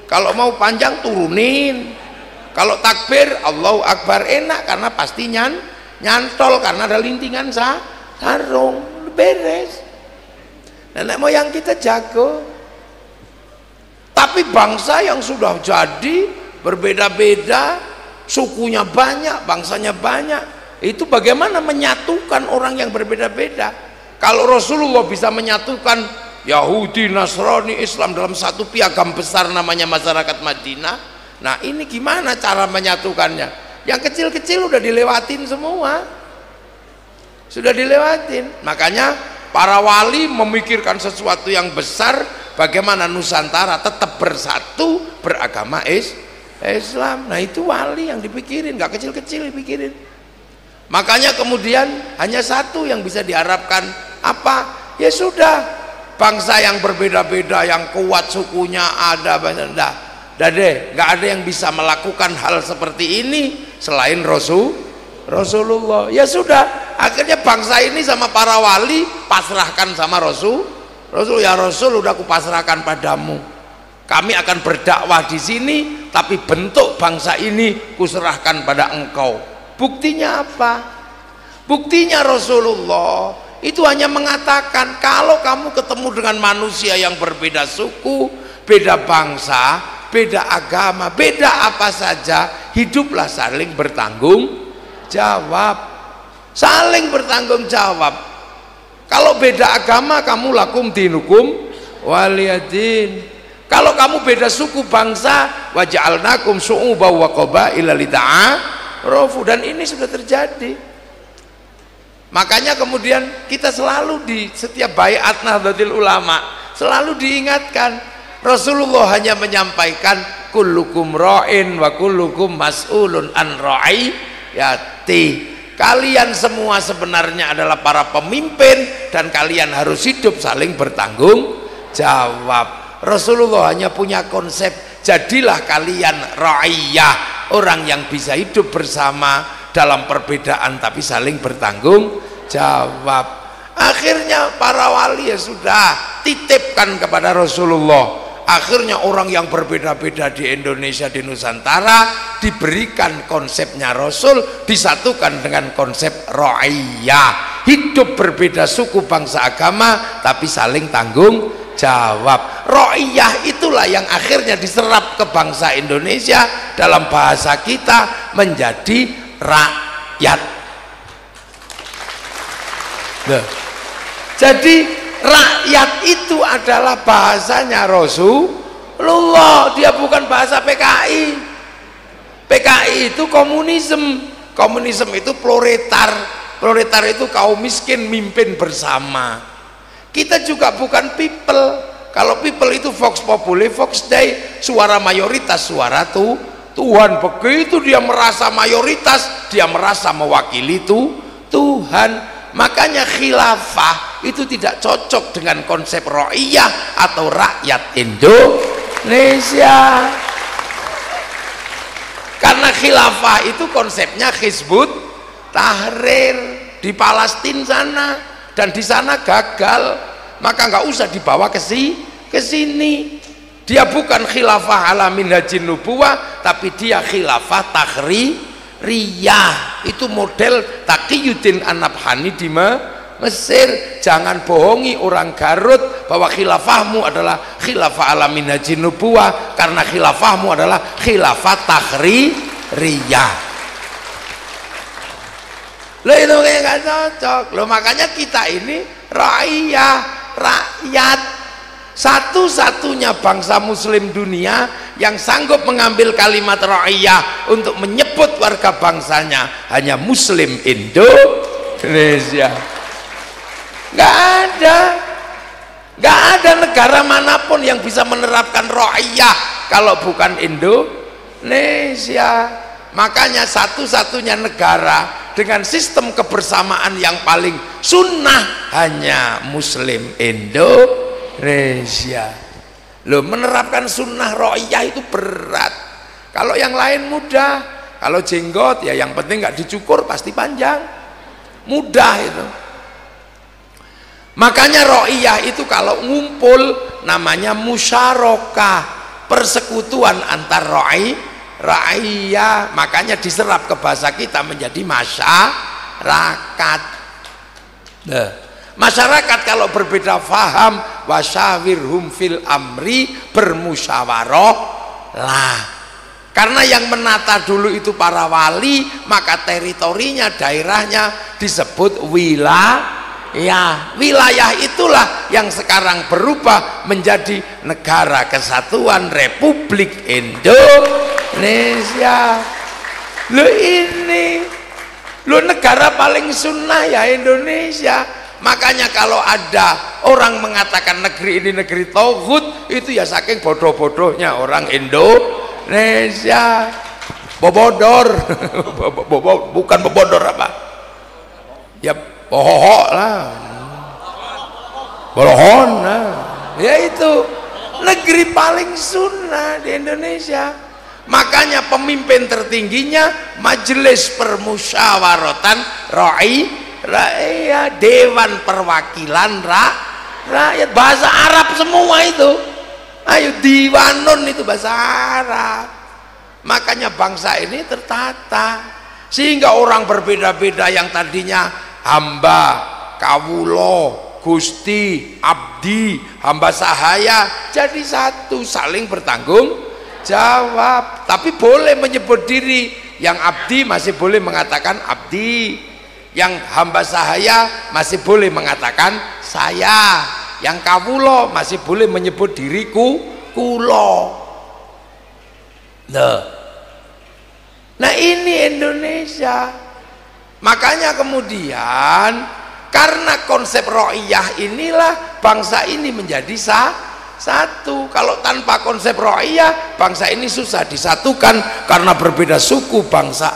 Speaker 1: Kalau mau panjang turunin. Kalau takbir Allahu Akbar enak karena pasti nyantol karena ada lintingan sarung, beres. Nenek moyang kita jago. Tapi bangsa yang sudah jadi berbeda-beda, sukunya banyak, bangsanya banyak, itu bagaimana menyatukan orang yang berbeda-beda? Kalau Rasulullah bisa menyatukan Yahudi, Nasrani, Islam dalam satu piagam besar namanya masyarakat Madinah, nah ini gimana cara menyatukannya? Yang kecil-kecil udah dilewatin semua, sudah dilewatin. Makanya para wali memikirkan sesuatu yang besar, bagaimana Nusantara tetap bersatu beragama Islam. Nah itu wali yang dipikirin, gak kecil-kecil dipikirin. Makanya kemudian hanya satu yang bisa diharapkan, apa? Ya sudah, bangsa yang berbeda-beda, yang kuat sukunya ada banyak, dah deh, gak ada yang bisa melakukan hal seperti ini selain Rasulullah. Ya sudah, akhirnya bangsa ini sama para wali pasrahkan sama Rasul, ya Rasul udah kupasrahkan padamu, kami akan berdakwah di sini, tapi bentuk bangsa ini kuserahkan pada engkau. Buktinya apa? Buktinya Rasulullah itu hanya mengatakan, kalau kamu ketemu dengan manusia yang berbeda suku, beda bangsa, beda agama, beda apa saja, hiduplah saling bertanggung jawab, saling bertanggung jawab. Kalau beda agama, kamu lakum dinukum waliyadin. Kalau kamu beda suku bangsa, waja'alnakum syu'uban wa qabaila lita'arafu. Dan ini sudah terjadi. Makanya kemudian kita selalu di setiap baiat Nahdlatul Ulama selalu diingatkan, Rasulullah hanya menyampaikan kullukum ra'in wa kullukum mas'ulun an ra'iyati. Kalian semua sebenarnya adalah para pemimpin dan kalian harus hidup saling bertanggung jawab. Rasulullah hanya punya konsep, jadilah kalian ra'iyah, orang yang bisa hidup bersama dalam perbedaan tapi saling bertanggung jawab. Akhirnya para wali ya sudah titipkan kepada Rasulullah. Akhirnya orang yang berbeda-beda di Indonesia, di Nusantara diberikan konsepnya Rasul, disatukan dengan konsep ra'iyah, hidup berbeda suku, bangsa, agama tapi saling tanggung jawab. Ra'iyah itulah yang akhirnya diserap ke bangsa Indonesia, dalam bahasa kita menjadi rakyat. Loh. Jadi rakyat itu adalah bahasanya Rasulullah, dia bukan bahasa PKI. PKI itu komunisme, komunisme itu proletar, proletar itu kaum miskin mimpin bersama. Kita juga bukan people. Kalau people itu vox populi, vox dei, suara mayoritas, suara Tuhan. Begitu dia merasa mayoritas, dia merasa mewakili Tuhan. Makanya khilafah itu tidak cocok dengan konsep ra'iyah atau rakyat Indonesia. Karena khilafah itu konsepnya Hizbut Tahrir di Palestina sana, dan di sana gagal, maka nggak usah dibawa ke sini. Dia bukan khilafah ala minhajin nubuwah, tapi dia khilafah Riyah. Itu model Taqiyuddin An-Nabhani di Mesir. Jangan bohongi orang Garut bahwa khilafahmu adalah khilafah ala minhajin nubuwah, karena khilafahmu adalah khilafah Riyah. Loh itu kayak gak cocok. Loh makanya kita ini rakyat. Satu-satunya bangsa muslim dunia yang sanggup mengambil kalimat ra'iyah untuk menyebut warga bangsanya hanya muslim Indonesia. Gak ada negara manapun yang bisa menerapkan ra'iyah kalau bukan Indonesia. Makanya satu-satunya negara dengan sistem kebersamaan yang paling sunnah hanya muslim Indonesia. Loh, menerapkan sunnah ra'iyah itu berat. Kalau yang lain mudah. Kalau jenggot ya yang penting nggak dicukur pasti panjang, mudah itu. Makanya ra'iyah itu kalau ngumpul namanya musyarakah, persekutuan antar ra'iyah, makanya diserap ke bahasa kita menjadi masyarakat. Nah, masyarakat kalau berbeda faham, wasyawirhum fil amri, bermusyawarah lah. Karena yang menata dulu itu para wali, maka teritorinya, daerahnya disebut wilayah. Wilayah itulah yang sekarang berubah menjadi Negara Kesatuan Republik Indonesia. Lo ini, lo negara paling sunnah ya Indonesia. Makanya kalau ada orang mengatakan negeri ini negeri tauhid, itu ya saking bodoh-bodohnya orang Indonesia. Bobodor. Bukan bobodor apa? Ya bohok lah. Bohon lah. Ya itu negeri paling sunnah di Indonesia. Makanya pemimpin tertingginya Majelis Permusyawaratan Rakyat, Dewan Perwakilan Rakyat, bahasa Arab semua itu. Ayo diwanun itu bahasa Arab. Makanya bangsa ini tertata sehingga orang berbeda-beda yang tadinya hamba, kawulo, gusti, abdi, hamba sahaya jadi satu, saling bertanggung jawab. Tapi boleh menyebut diri, yang abdi masih boleh mengatakan abdi, yang hamba sahaya masih boleh mengatakan saya, yang kawulo masih boleh menyebut diriku kulo. Nah ini Indonesia. Makanya kemudian karena konsep ro'iyah inilah bangsa ini menjadi satu. Kalau tanpa konsep ro'iyah, bangsa ini susah disatukan karena berbeda suku, bangsa,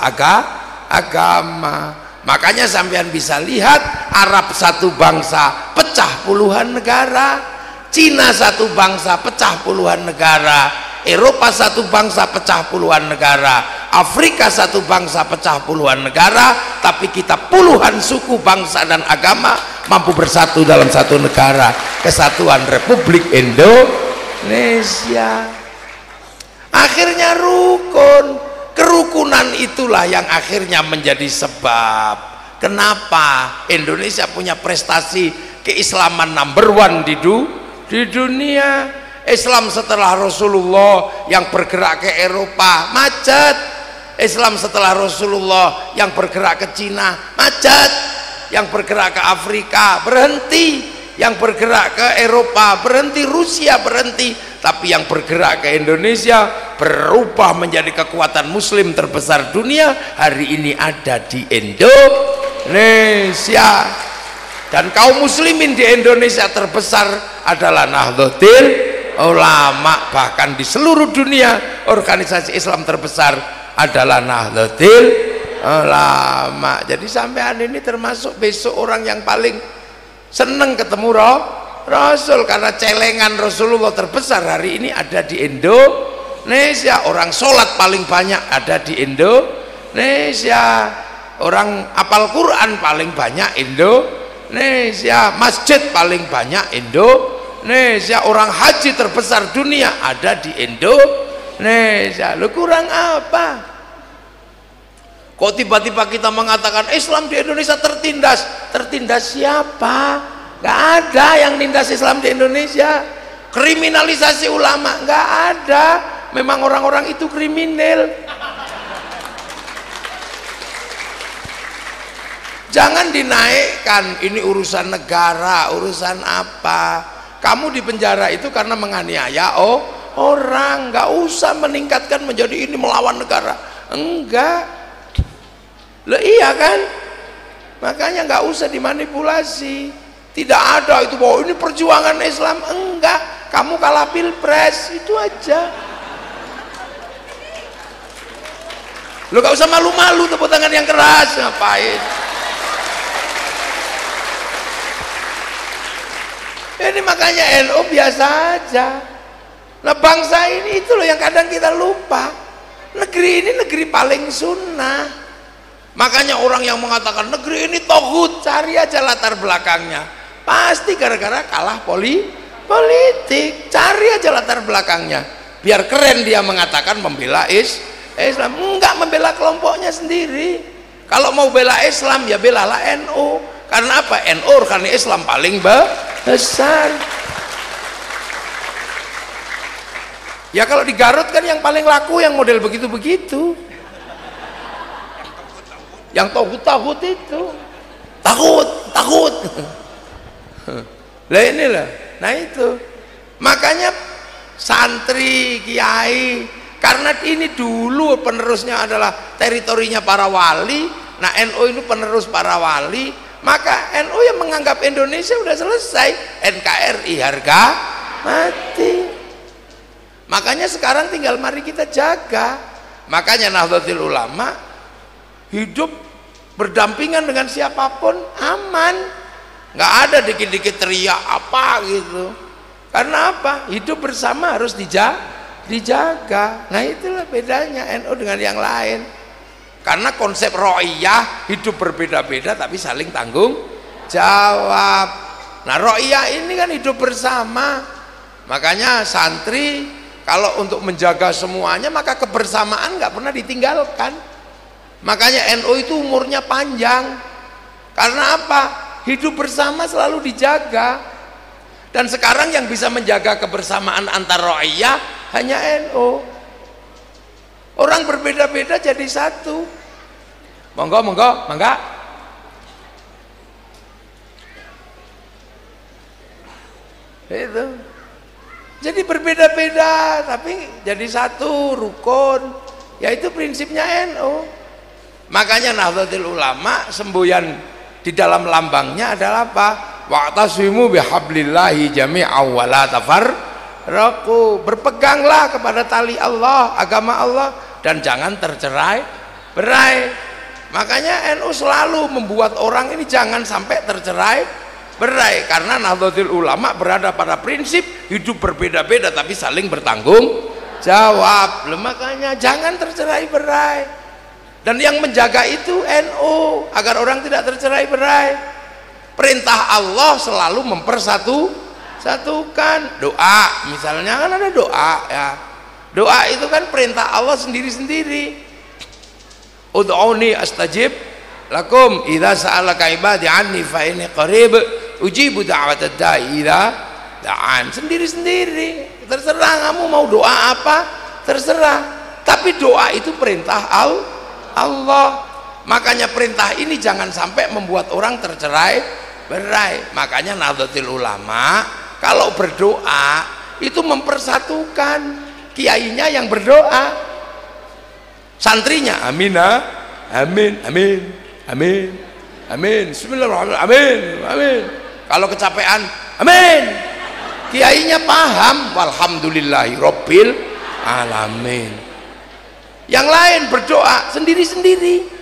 Speaker 1: agama. Makanya sampean bisa lihat Arab satu bangsa pecah puluhan negara, Cina satu bangsa pecah puluhan negara, Eropa satu bangsa pecah puluhan negara, Afrika satu bangsa pecah puluhan negara, tapi kita puluhan suku, bangsa dan agama mampu bersatu dalam satu negara, Kesatuan Republik Indonesia. Akhirnya rukun. Kerukunan itulah yang akhirnya menjadi sebab kenapa Indonesia punya prestasi keislaman number one di dunia. Islam setelah Rasulullah yang bergerak ke Eropa macet, Islam setelah Rasulullah yang bergerak ke Cina macet, yang bergerak ke Afrika berhenti, yang bergerak ke Eropa berhenti, Rusia berhenti, tapi yang bergerak ke Indonesia berubah menjadi kekuatan muslim terbesar dunia. Hari ini ada di Indonesia, dan kaum muslimin di Indonesia terbesar adalah Nahdlatul Ulama. Bahkan di seluruh dunia organisasi Islam terbesar adalah Nahdlatul Ulama. Jadi sampean ini termasuk besok orang yang paling seneng ketemu Rasul, karena celengan Rasulullah terbesar hari ini ada di Indonesia. Orang sholat paling banyak ada di Indonesia, orang apal Quran paling banyak Indonesia, masjid paling banyak Indonesia, orang haji terbesar dunia ada di Indonesia. Lu kurang apa? Kok tiba-tiba kita mengatakan Islam di Indonesia tertindas? Tertindas siapa? Gak ada yang nindas Islam di Indonesia. Kriminalisasi ulama gak ada. Memang orang-orang itu kriminal. Jangan dinaikkan ini urusan negara, urusan apa. Kamu di penjara itu karena menganiaya orang. Gak usah meningkatkan menjadi ini melawan negara. Enggak. Loh iya kan? Makanya nggak usah dimanipulasi. Tidak ada itu bahwa ini perjuangan Islam. Enggak, kamu kalah pilpres, itu aja. Lo nggak usah malu-malu, tepuk tangan yang keras, ngapain? Ini makanya NU biasa aja. Nah bangsa ini itu loh yang kadang kita lupa. Negeri ini negeri paling sunnah. Makanya orang yang mengatakan negeri ini tauhid, cari aja latar belakangnya. Pasti gara-gara kalah politik. Cari aja latar belakangnya. Biar keren dia mengatakan membela Islam, enggak membela kelompoknya sendiri. Kalau mau bela Islam ya belalah NU. Karena apa? NU karena Islam paling besar. Ya kalau di Garut kan yang paling laku yang model begitu-begitu. Yang takut itu. Takut. Lah inilah. Nah itu. Makanya santri, kiai, karena ini dulu penerusnya adalah teritorinya para wali. Nah NU ini penerus para wali, maka NU yang menganggap Indonesia udah selesai, NKRI harga mati. Makanya sekarang tinggal mari kita jaga. Makanya Nahdlatul Ulama hidup berdampingan dengan siapapun aman, nggak ada dikit-dikit teriak apa gitu. Karena apa? Hidup bersama harus dijaga. Nah itulah bedanya NU dengan yang lain. Karena konsep ro'iyah hidup berbeda-beda tapi saling tanggung jawab. Nah ro'iyah ini kan hidup bersama. Makanya santri kalau untuk menjaga semuanya maka kebersamaan nggak pernah ditinggalkan. Makanya NU itu umurnya panjang. Karena apa? Hidup bersama selalu dijaga. Dan sekarang yang bisa menjaga kebersamaan antar ro'iyah hanya NU. Orang berbeda-beda jadi satu. Monggo. Itu. Jadi berbeda-beda tapi jadi satu rukun. Yaitu prinsipnya NU. Makanya Nahdlatul Ulama semboyan di dalam lambangnya adalah apa? Wa'tasimu bihablillahi jami'an wa la tafarraqu. Berpeganglah kepada tali Allah, agama Allah, dan jangan tercerai-berai. Makanya NU selalu membuat orang ini jangan sampai tercerai-berai, karena Nahdlatul Ulama berada pada prinsip hidup berbeda-beda tapi saling bertanggung jawab. Makanya jangan tercerai-berai. Dan yang menjaga itu NU agar orang tidak tercerai-berai. Perintah Allah selalu mempersatukan. Doa misalnya kan ada doa ya. Doa itu kan perintah Allah sendiri-sendiri. Ud'uni astajib lakum idza sa'alaka ibadi anni fa inni qarib ujibu da'watad da'i idza da'an. Sendiri-sendiri. Terserah kamu mau doa apa, terserah. Tapi doa itu perintah Allah. Makanya perintah ini jangan sampai membuat orang tercerai-berai. Makanya Nahdlatul Ulama kalau berdoa itu mempersatukan. Kiainya yang berdoa, santrinya amin, bismillahirrahmanirrahim, amin. Kalau kecapean amin. Kiainya paham, walhamdulillahi rabbil alamin. Yang lain berdoa sendiri-sendiri.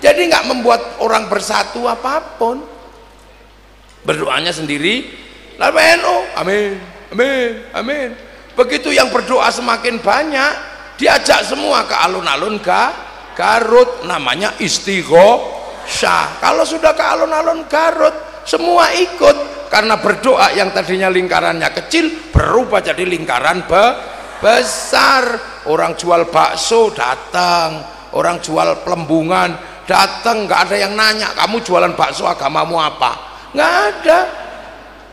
Speaker 1: Jadi nggak membuat orang bersatu apapun. Berdoanya sendiri. Lalu NU amin. Begitu yang berdoa semakin banyak, diajak semua ke alun-alun Garut, namanya istighosah. Kalau sudah ke alun-alun Garut semua ikut, karena berdoa yang tadinya lingkarannya kecil berubah jadi lingkaran besar. Orang jual bakso datang, orang jual pelembungan datang, nggak ada yang nanya kamu jualan bakso agamamu apa, nggak ada.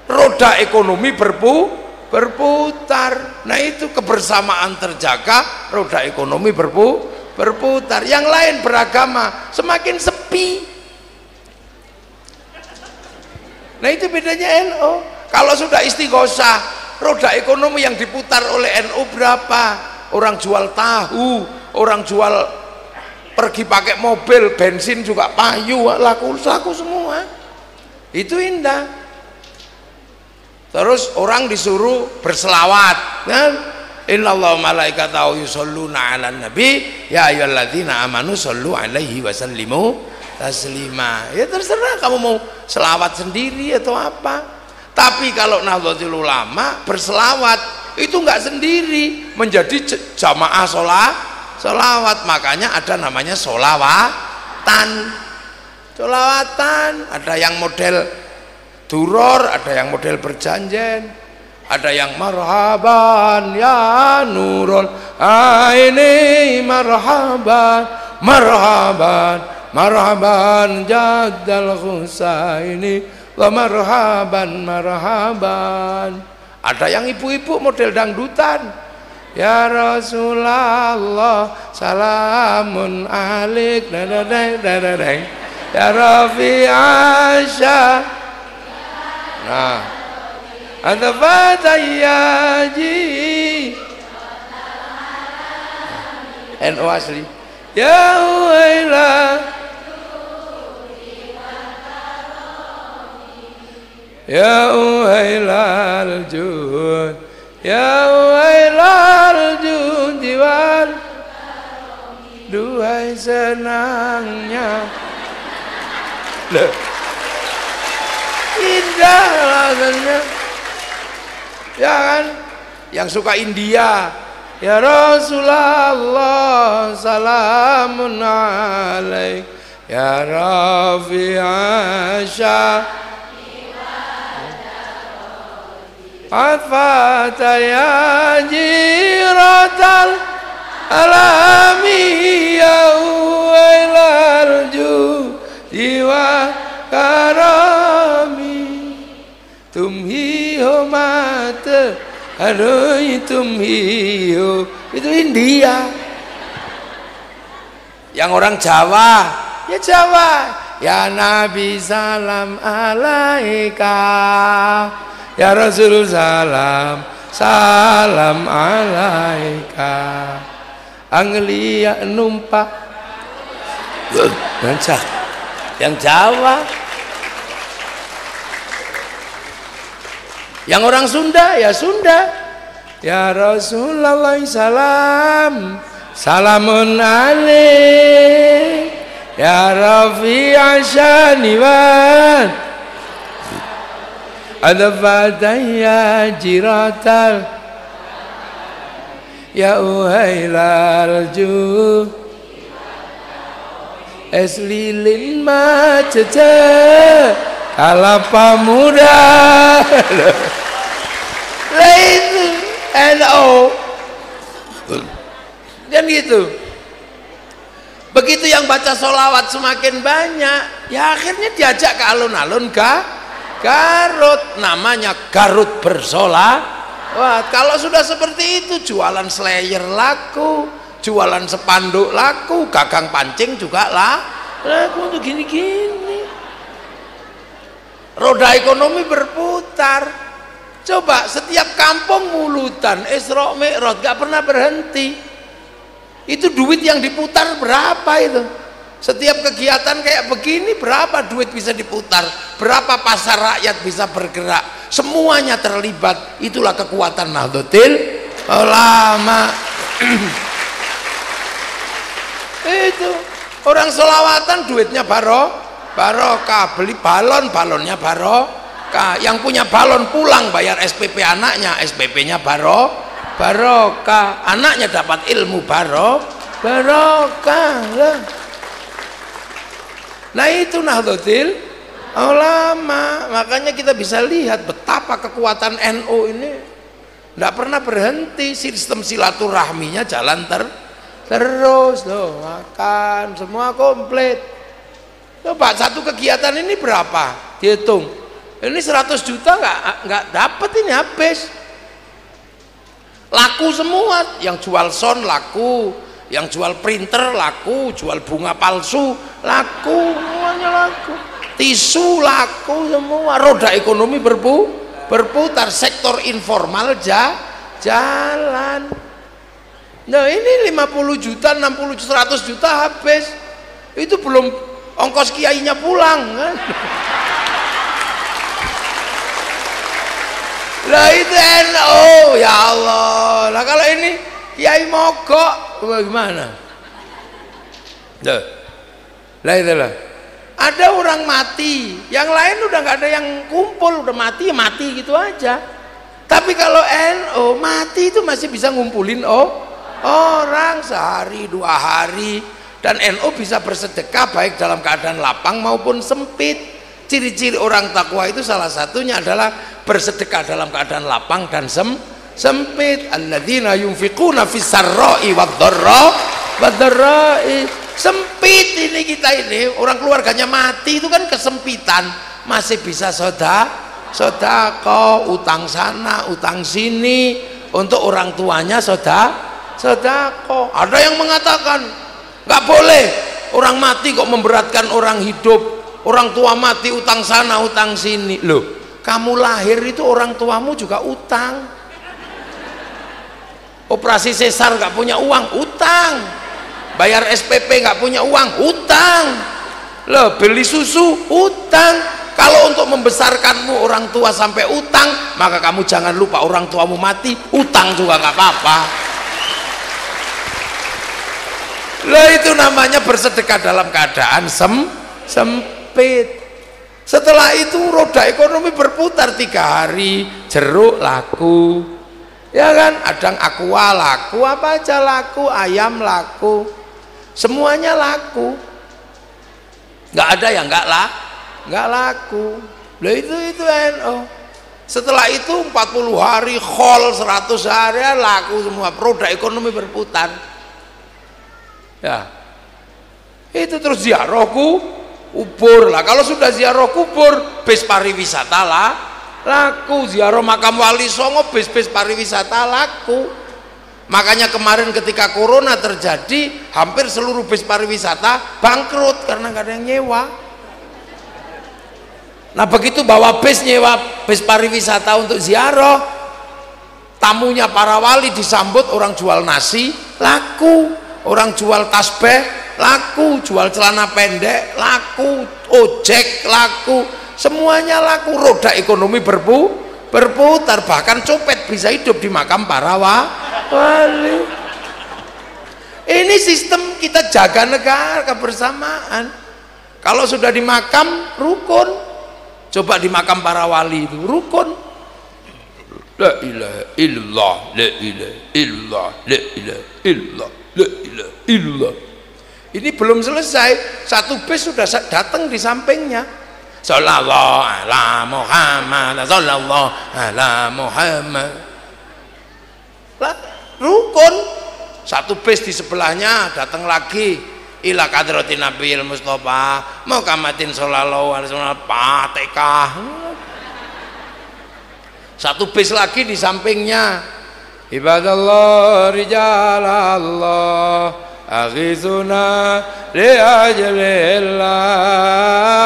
Speaker 1: Roda ekonomi berputar. Nah itu kebersamaan terjaga, roda ekonomi berputar. Yang lain beragama semakin sepi. Nah itu bedanya NU. Kalau sudah istighosah, roda ekonomi yang diputar oleh NU berapa? Orang jual tahu, orang jual pergi pakai mobil, bensin juga payu, laku semua. Itu indah. Terus orang disuruh berselawat, kan? Innallaha malaikatahu yusholluna 'alan nabi ya ayyuhalladzina amanu shollu 'alaihi wa sallimu taslima. Ya terserah kamu mau selawat sendiri atau apa. Tapi kalau Nahdlatul Ulama berselawat itu enggak sendiri, menjadi jamaah solawat. Makanya ada namanya solawatan. Ada yang model duror, ada yang model berjanjian. Ada yang marhaban ya nurul aini, marhaban marhaban marhaban jaddal Husaini, wa marhaban marhaban. Ada yang ibu-ibu model dangdutan, ya Rasulullah salamun alik ya Rafi Asya. Nah, ada fatayaji NU asli ya wailah ya wailal jud ya wailal jud diwar, duhai senangnya. Loh, indah lagunya ya kan. Yang suka India, ya Rasulullah salamun alaik ya Rafi Asya Atfata ya jiratal alami ya wailarju jiwa karami tumhi ho mata adoi tumhi ho. Itu India. Yang orang Jawa, ya Jawa, ya Nabi salam alaika, ya Rasul salam salam alaika, Anglia numpak yang Jawa. Yang orang Sunda, ya Sunda, ya Rasulullah salam salamun alaik ya Rafi Asyaniwan ada fataya jiratal ya uhailal ju es lilin macece kalapa muda. Lah itu NU dan gitu. Begitu yang baca sholawat semakin banyak, ya akhirnya diajak ke alun-alun Garut, namanya Garut bersolawat. Kalau sudah seperti itu, jualan slayer laku, jualan spanduk laku, gagang pancing juga laku untuk gini-gini. Roda ekonomi berputar. Coba setiap kampung mulutan Isra Mi'raj gak pernah berhenti. Itu duit yang diputar berapa itu? Setiap kegiatan kayak begini berapa duit bisa diputar? Berapa pasar rakyat bisa bergerak? Semuanya terlibat. Itulah kekuatan Nahdlatul Ulama. Itu orang selawatan duitnya barokah, beli balonnya barokah. Yang punya balon pulang bayar SPP anaknya, SPP-nya barokah, anaknya dapat ilmu barokah lah. Nah itu Nahdlatul Ulama. Makanya kita bisa lihat betapa kekuatan NU ini tidak pernah berhenti. Sistem silaturahminya jalan terus loh, makan semua komplit. Coba satu kegiatan ini berapa? Dihitung. Ini 100 juta nggak dapat, ini habis. Laku semua, yang jual sound laku, yang jual printer laku, jual bunga palsu laku, semuanya laku. Tisu laku semua, roda ekonomi berputar, sektor informal jalan. Nah ini 50 juta, 60 juta, 100 juta habis. Itu belum ongkos kiainya pulang kan. Lah itu NU, ya Allah. Lah kalau ini kiai mogok bagaimana? Lah itulah. Ada orang mati, yang lain udah nggak ada yang kumpul, udah mati ya mati gitu aja. Tapi kalau NU mati itu masih bisa ngumpulin orang sehari 2 hari, dan NU bisa bersedekah baik dalam keadaan lapang maupun sempit. Ciri-ciri orang takwa itu salah satunya adalah bersedekah dalam keadaan lapang dan sempit. Alladzina yunfiquna fis sarra'i wad-dharra'i. Sempit ini kita ini, orang keluarganya mati itu kan kesempitan, masih bisa sedekah, utang sana, utang sini untuk orang tuanya sedekah. Ada yang mengatakan nggak boleh, orang mati kok memberatkan orang hidup, orang tua mati utang sana utang sini. Loh, kamu lahir itu orang tuamu juga utang. Operasi sesar nggak punya uang, utang. Bayar SPP nggak punya uang, utang. Loh, beli susu, utang. Kalau untuk membesarkanmu orang tua sampai utang, maka kamu jangan lupa orang tuamu mati, utang juga nggak apa-apa. Loh, itu namanya bersedekah dalam keadaan sempit. Setelah itu roda ekonomi berputar 3 hari, jeruk laku, ya kan, adang aqua laku, apa aja laku, ayam laku, semuanya laku, nggak ada yang nggak laku. Loh, itu NO. Setelah itu 40 hari, khol 100 hari laku semua, roda ekonomi berputar. Ya, itu terus ziarah kubur lah. Kalau sudah ziarah kubur, bis pariwisata laku. Ziarah makam Wali Songo, bis pariwisata laku. Makanya kemarin ketika corona terjadi, hampir seluruh bis pariwisata bangkrut karena nggak ada yang nyewa. Nah, begitu bawa bis, nyewa bis pariwisata untuk ziarah, tamunya para wali disambut orang jual nasi laku, orang jual tasbih laku, jual celana pendek laku, ojek laku, semuanya laku. Roda ekonomi berputar, bahkan copet bisa hidup di makam para wali. Ini sistem kita jaga negara, kebersamaan. Kalau sudah di makam rukun, coba di makam para wali itu rukun. La ilaha illallah, la ilaha illallah, la ilaha illallah, la ilaha illallah. Ini belum selesai, satu bis sudah datang di sampingnya. Sallallahu ala Muhammad, sallallahu ala Muhammad. Lah, rukun. Satu bis di sebelahnya datang lagi, ila kadratin nabiyil mustofa muhammadin sallallahu alaihi wasallam, Fatihah. Satu bis lagi di sampingnya, ibadallah rijalallah aghizuna li ajlillah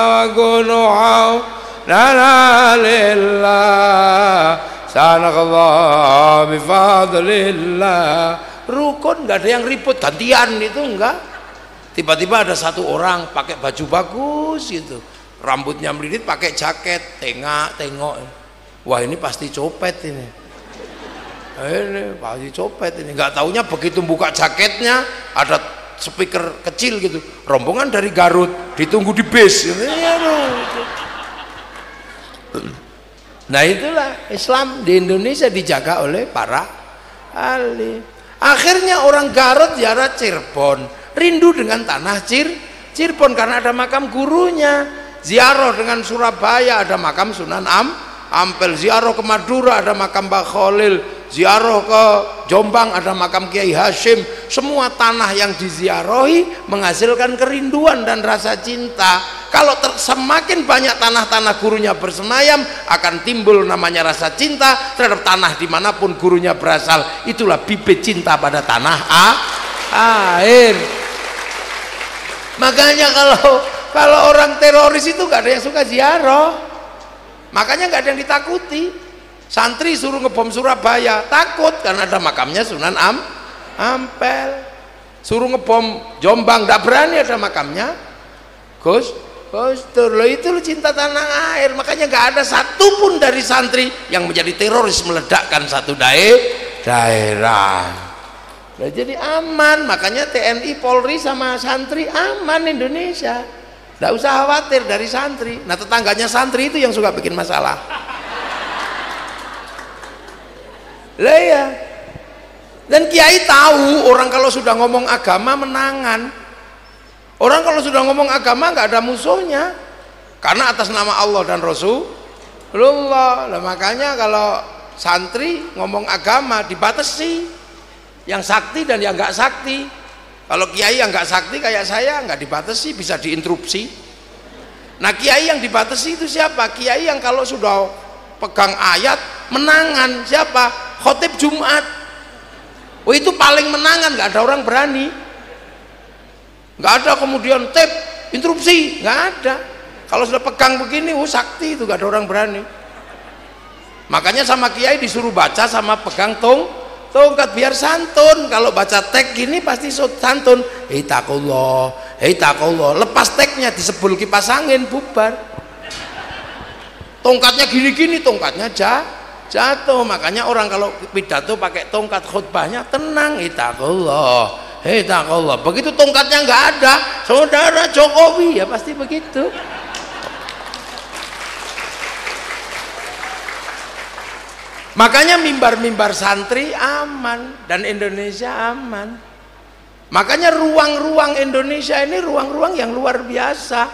Speaker 1: wa gunu'au lana lillah sanaqallah bifadlillah. Rukun, nggak ada yang ribut gantian, itu enggak. Tiba-tiba ada satu orang pakai baju bagus gitu, rambutnya melilit, pakai jaket, tengok, wah ini pasti copet ini pasti copet ini. Nggak taunya begitu buka jaketnya ada speaker kecil gitu, rombongan dari Garut ditunggu di bis. Nah, itulah Islam di Indonesia dijaga oleh para ahli. Akhirnya orang Garut ziarah Cirebon, rindu dengan tanah Cirebon karena ada makam gurunya. Ziarah dengan Surabaya, ada makam Sunan Ampel. Ziarah ke Madura, ada makam Mbah Khalil. Ziarah ke Jombang, ada makam Kiai Hashim. Semua tanah yang diziarahi menghasilkan kerinduan dan rasa cinta. Kalau semakin banyak tanah-tanah gurunya bersemayam, akan timbul namanya rasa cinta terhadap tanah dimanapun gurunya berasal. Itulah bibit cinta pada tanah air. Makanya kalau orang teroris itu gak ada yang suka ziarah, makanya gak ada yang ditakuti. Santri suruh ngebom Surabaya, takut karena ada makamnya Sunan Ampel. Suruh ngebom Jombang, gak berani, ada makamnya Gus Dur. Loh, itu cinta tanah air. Makanya gak ada satupun dari santri yang menjadi teroris meledakkan satu daerah. Nah, jadi aman. Makanya TNI, Polri sama santri aman Indonesia. Gak usah khawatir dari santri. Nah, tetangganya santri itu yang suka bikin masalah. Lah ya. Dan kiai tahu orang kalau sudah ngomong agama menangan. Orang kalau sudah ngomong agama nggak ada musuhnya. karena atas nama Allah dan Rasulullah. Nah, makanya kalau santri ngomong agama dibatasi, yang sakti dan yang nggak sakti. Kalau kiai yang nggak sakti kayak saya nggak dibatasi, bisa diinterupsi. Nah, kiai yang dibatasi itu siapa? Kiai yang kalau sudah pegang ayat menangan. Siapa? Khotib Jumat. Oh, itu paling menangan, nggak ada orang berani. Nggak ada kemudian tip interupsi, nggak ada. Kalau sudah pegang begini, sakti itu, nggak ada orang berani. Makanya sama kiai disuruh baca sama pegang tongkat biar santun. Kalau baca teks gini pasti santun. Hei takullah, lepas teksnya disebul kipas angin, bubar. Tongkatnya gini-gini, tongkatnya jatuh. Makanya orang kalau pidato pakai tongkat khutbahnya tenang. Hei takullah. Begitu tongkatnya nggak ada, saudara Jokowi, ya pasti begitu. Makanya mimbar-mimbar santri aman dan Indonesia aman. Makanya ruang-ruang Indonesia ini ruang-ruang yang luar biasa,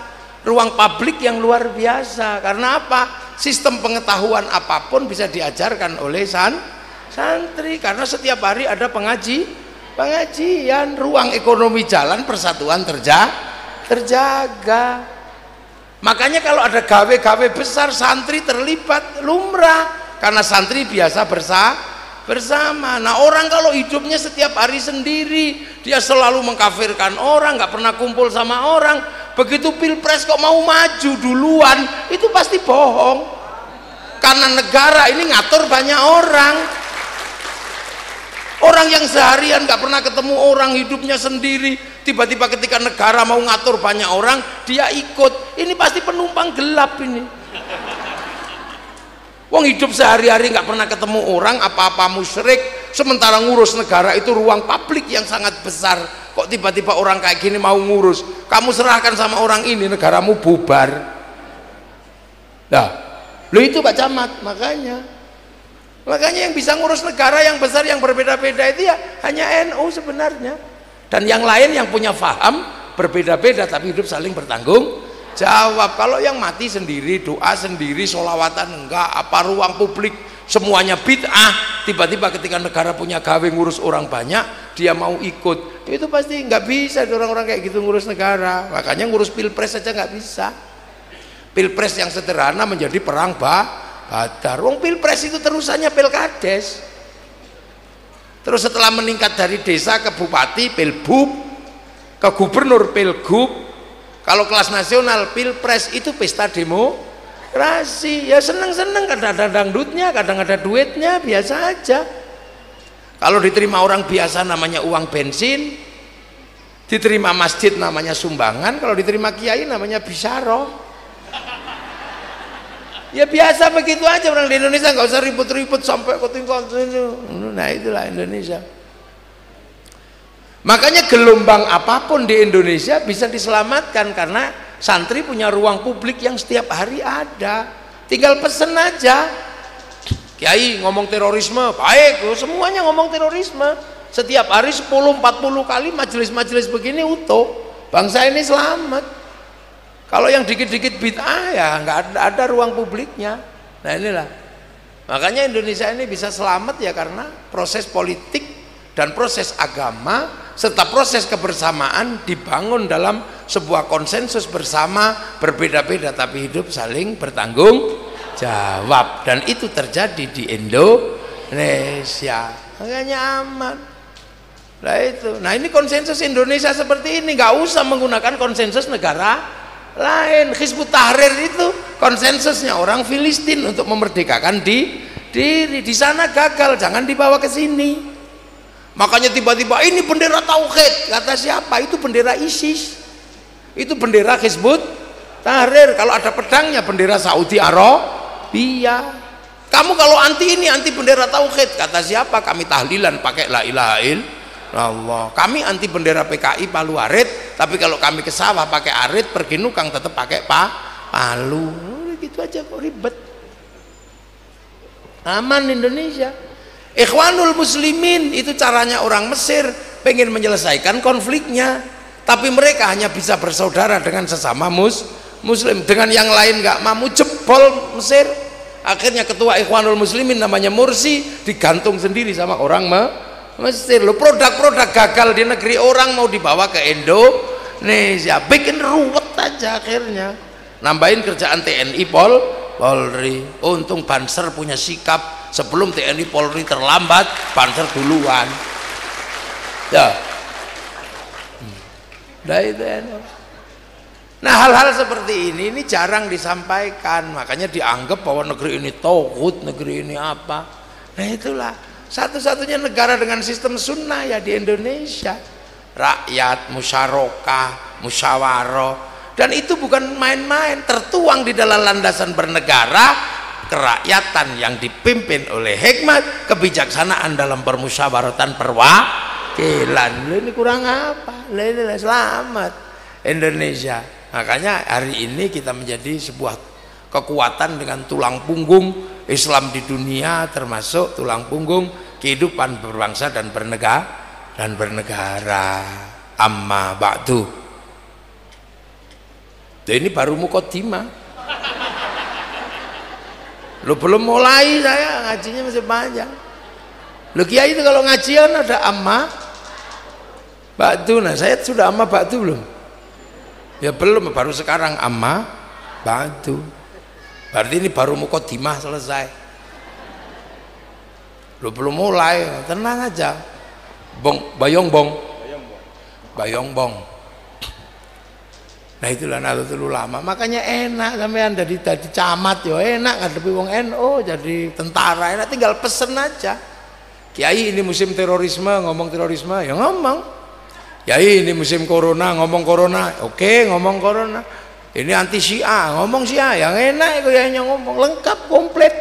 Speaker 1: ruang publik yang luar biasa. Karena apa? Sistem pengetahuan apapun bisa diajarkan oleh santri, karena setiap hari ada pengajian, ruang ekonomi jalan, persatuan terjaga. Makanya kalau ada gawe-gawe besar santri terlibat lumrah, karena santri biasa bersama. Nah, orang kalau hidupnya setiap hari sendiri, dia selalu mengkafirkan orang, nggak pernah kumpul sama orang. Begitu pilpres kok mau maju duluan, itu pasti bohong. Karena negara ini ngatur banyak orang. Orang yang seharian nggak pernah ketemu orang, hidupnya sendiri, tiba-tiba ketika negara mau ngatur banyak orang, dia ikut. Ini pasti penumpang gelap ini. Wong hidup sehari-hari nggak pernah ketemu orang, apa-apa musyrik, sementara ngurus negara itu ruang publik yang sangat besar. Kok tiba-tiba orang kayak gini mau ngurus? Kamu serahkan sama orang ini, negaramu bubar. Nah, lo itu Pak Camat. Makanya yang bisa ngurus negara yang besar yang berbeda-beda itu ya hanya NU sebenarnya. Dan yang lain yang punya faham berbeda-beda tapi hidup saling bertanggung jawab. Kalau yang mati sendiri, doa sendiri, sholawatan enggak, apa ruang publik semuanya bid'ah, tiba-tiba ketika negara punya gawe ngurus orang banyak, dia mau ikut, itu pasti nggak bisa orang-orang kayak gitu ngurus negara. Makanya ngurus pilpres saja nggak bisa. Pilpres yang sederhana menjadi perang badar. Wong pilpres itu terusannya pilkades. Terus setelah meningkat dari desa ke bupati, pilbub, ke gubernur, pilgub. Kalau kelas nasional, pilpres itu pesta demokrasi. Ya seneng-seneng, kadang ada dangdutnya, kadang ada duitnya, biasa aja. Kalau diterima orang biasa namanya uang bensin, diterima masjid namanya sumbangan, kalau diterima kiai namanya bisyaro. Ya biasa begitu aja orang di Indonesia, nggak usah ribut-ribut sampai ke tingkat itu. Nah itulah Indonesia. Makanya gelombang apapun di Indonesia bisa diselamatkan karena santri punya ruang publik yang setiap hari ada. Tinggal pesen aja. Kiai ngomong terorisme, baik, semuanya ngomong terorisme. Setiap hari 10-40 kali majelis-majelis begini utuh. Bangsa ini selamat. Kalau yang dikit-dikit bid'ah ya nggak ada ruang publiknya. Nah inilah. Makanya Indonesia ini bisa selamat ya karena proses politik dan proses agama serta proses kebersamaan dibangun dalam sebuah konsensus bersama, berbeda-beda tapi hidup saling bertanggung jawab, dan itu terjadi di Indonesia. Makanya aman. Nah ini konsensus Indonesia seperti ini, nggak usah menggunakan konsensus negara lain. Hizbut Tahrir itu konsensusnya orang Filistin untuk memerdekakan diri. Di sana gagal, jangan dibawa ke sini. Makanya tiba-tiba ini bendera tauhid, kata siapa? Itu bendera ISIS, itu bendera Hizbut Tahrir. Kalau ada pedangnya bendera Saudi Arabia. Kamu kalau anti ini anti bendera tauhid, kata siapa? Kami tahlilan pakai la ilaha illallah. Kami anti bendera PKI Palu Arit, tapi kalau kami ke sawah pakai arit, pergi nukang tetap pakai palu. Gitu aja kok ribet. Aman Indonesia. Ikhwanul Muslimin itu caranya orang Mesir pengen menyelesaikan konfliknya, tapi mereka hanya bisa bersaudara dengan sesama Muslim, dengan yang lain nggak mampu, jebol Mesir. Akhirnya ketua Ikhwanul Muslimin namanya Mursi digantung sendiri sama orang Mesir. Lo produk-produk gagal di negeri orang mau dibawa ke Indonesia, bikin ruwet aja akhirnya. Nambahin kerjaan TNI Polri. Untung Banser punya sikap, sebelum TNI Polri terlambat, Banser duluan. Ya. Nah, hal-hal seperti ini jarang disampaikan, makanya dianggap bahwa negeri ini tauhid, negeri ini apa. Nah, itulah satu-satunya negara dengan sistem sunnah ya di Indonesia. Rakyat, musyarakah, musyawarah, dan itu bukan main-main, tertuang di dalam landasan bernegara, kerakyatan yang dipimpin oleh hikmat, kebijaksanaan dalam permusyawaratan perwakilan. Ini kurang apa? Ini selamat Indonesia. Makanya hari ini kita menjadi sebuah kekuatan dengan tulang punggung Islam di dunia, termasuk tulang punggung kehidupan berbangsa dan bernegara. Amma ba'du. Ini baru muqaddimah. Lo belum mulai, saya ngajinya masih panjang. Lo kiai itu kalau ngajian ada amma ba'du. Nah, saya sudah amma ba'du belum? Ya belum, baru sekarang amma ba'du. Berarti ini baru muqaddimah selesai. Lu belum mulai, tenang aja. Bayongbong. Nah, itulah Nahdlatul Ulama. Makanya enak sampean jadi camat yo enak, ngadepi wong NU, jadi tentara enak, tinggal pesen aja. Kiai ini musim terorisme, ngomong terorisme ya ngomong. Kiai ini musim corona, ngomong corona, oke ngomong corona. Ini anti Syiah, ngomong Syiah, yang enak itu yang ngomong lengkap komplit.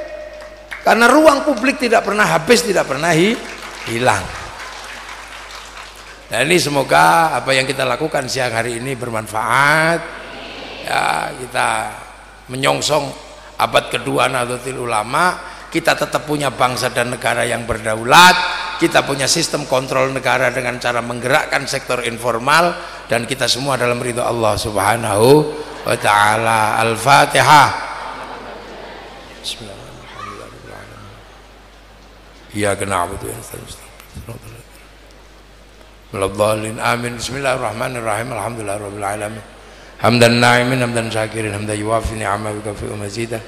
Speaker 1: Karena ruang publik tidak pernah habis, tidak pernah hilang. Nah, ini semoga apa yang kita lakukan siang hari ini bermanfaat. Ya, kita menyongsong abad kedua Nahdlatul Ulama, kita tetap punya bangsa dan negara yang berdaulat, kita punya sistem kontrol negara dengan cara menggerakkan sektor informal, dan kita semua dalam ridho Allah Subhanahu wa ta'ala. Al-Fatihah. Bismillahirrahmanirrahim. Iyyaka na'budu wa iyyaka nasta'in. Amin. Bismillahirrahmanirrahim. Alhamdulillahirabbil alamin. Hamdan na'imin, hamdan syakirin, hamdan yuwafi ni'amahu wa kafi'u mazidah.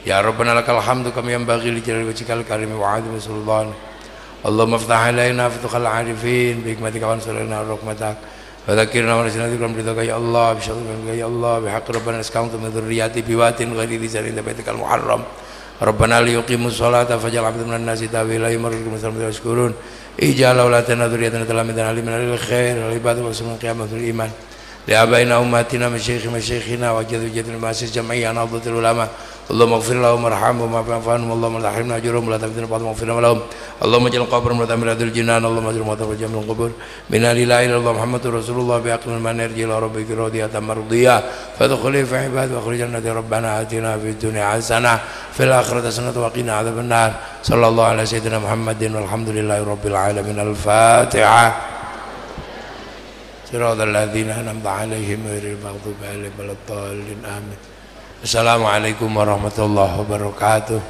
Speaker 1: Ya Rabbana lakal hamdu kama yanbaghi li jalali wajhikal karim wa 'azimi sultanik. Allahumma iftah alaina futuhal arifin bi hikmatika wa ansurna rahmatak wa dzakirna wa nasina dzikran ridaka ya Allah bi syarika ya Allah bi haqqi rabbana askantu min dzurriyyati biwatin ghairi lisanin baitikal muharram. Rabbana liyuqimus sholata faj'al 'abdan minan nasi tawila yumrikum muslimin yashkurun ij'al aulatana dzurriyyatan talamidan alimin lil khair wal ibadah wa sunnah qiyamatul iman li abaina ummatina masyayikhina wa jaddu masis jam'iyyah Nahdlatul Ulama. Allahumma ighfir lahum warhamhum wa'afihim Allahumma la tahrimna ajrahum wa la taftina ba'dahum ighfir lahum Allahumma ij'al qabrahum mutamirratil jinan Allahumma ajrhum wa tafajjam min qubur min la ilaha illallah Muhammadur Rasulullah bi aqlil man yarji ila rabbika radiyatan mardiyah fadkhuli fi ibadi wa khurij jannati rabbana atina fid dunya hasanah fil akhirati hasanah wa qina adzaban nar sallallahu ala sayyidina Muhammadin walhamdulillahi rabbil alamin. Al-Fatihah. Siratal ladzina an'amta 'alaihim ghairil maghdubi 'alaihim waladdallin. Amin. Assalamualaikum warahmatullahi wabarakatuh.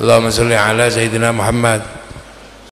Speaker 1: Allahumma sholli ala sayyidina Muhammad.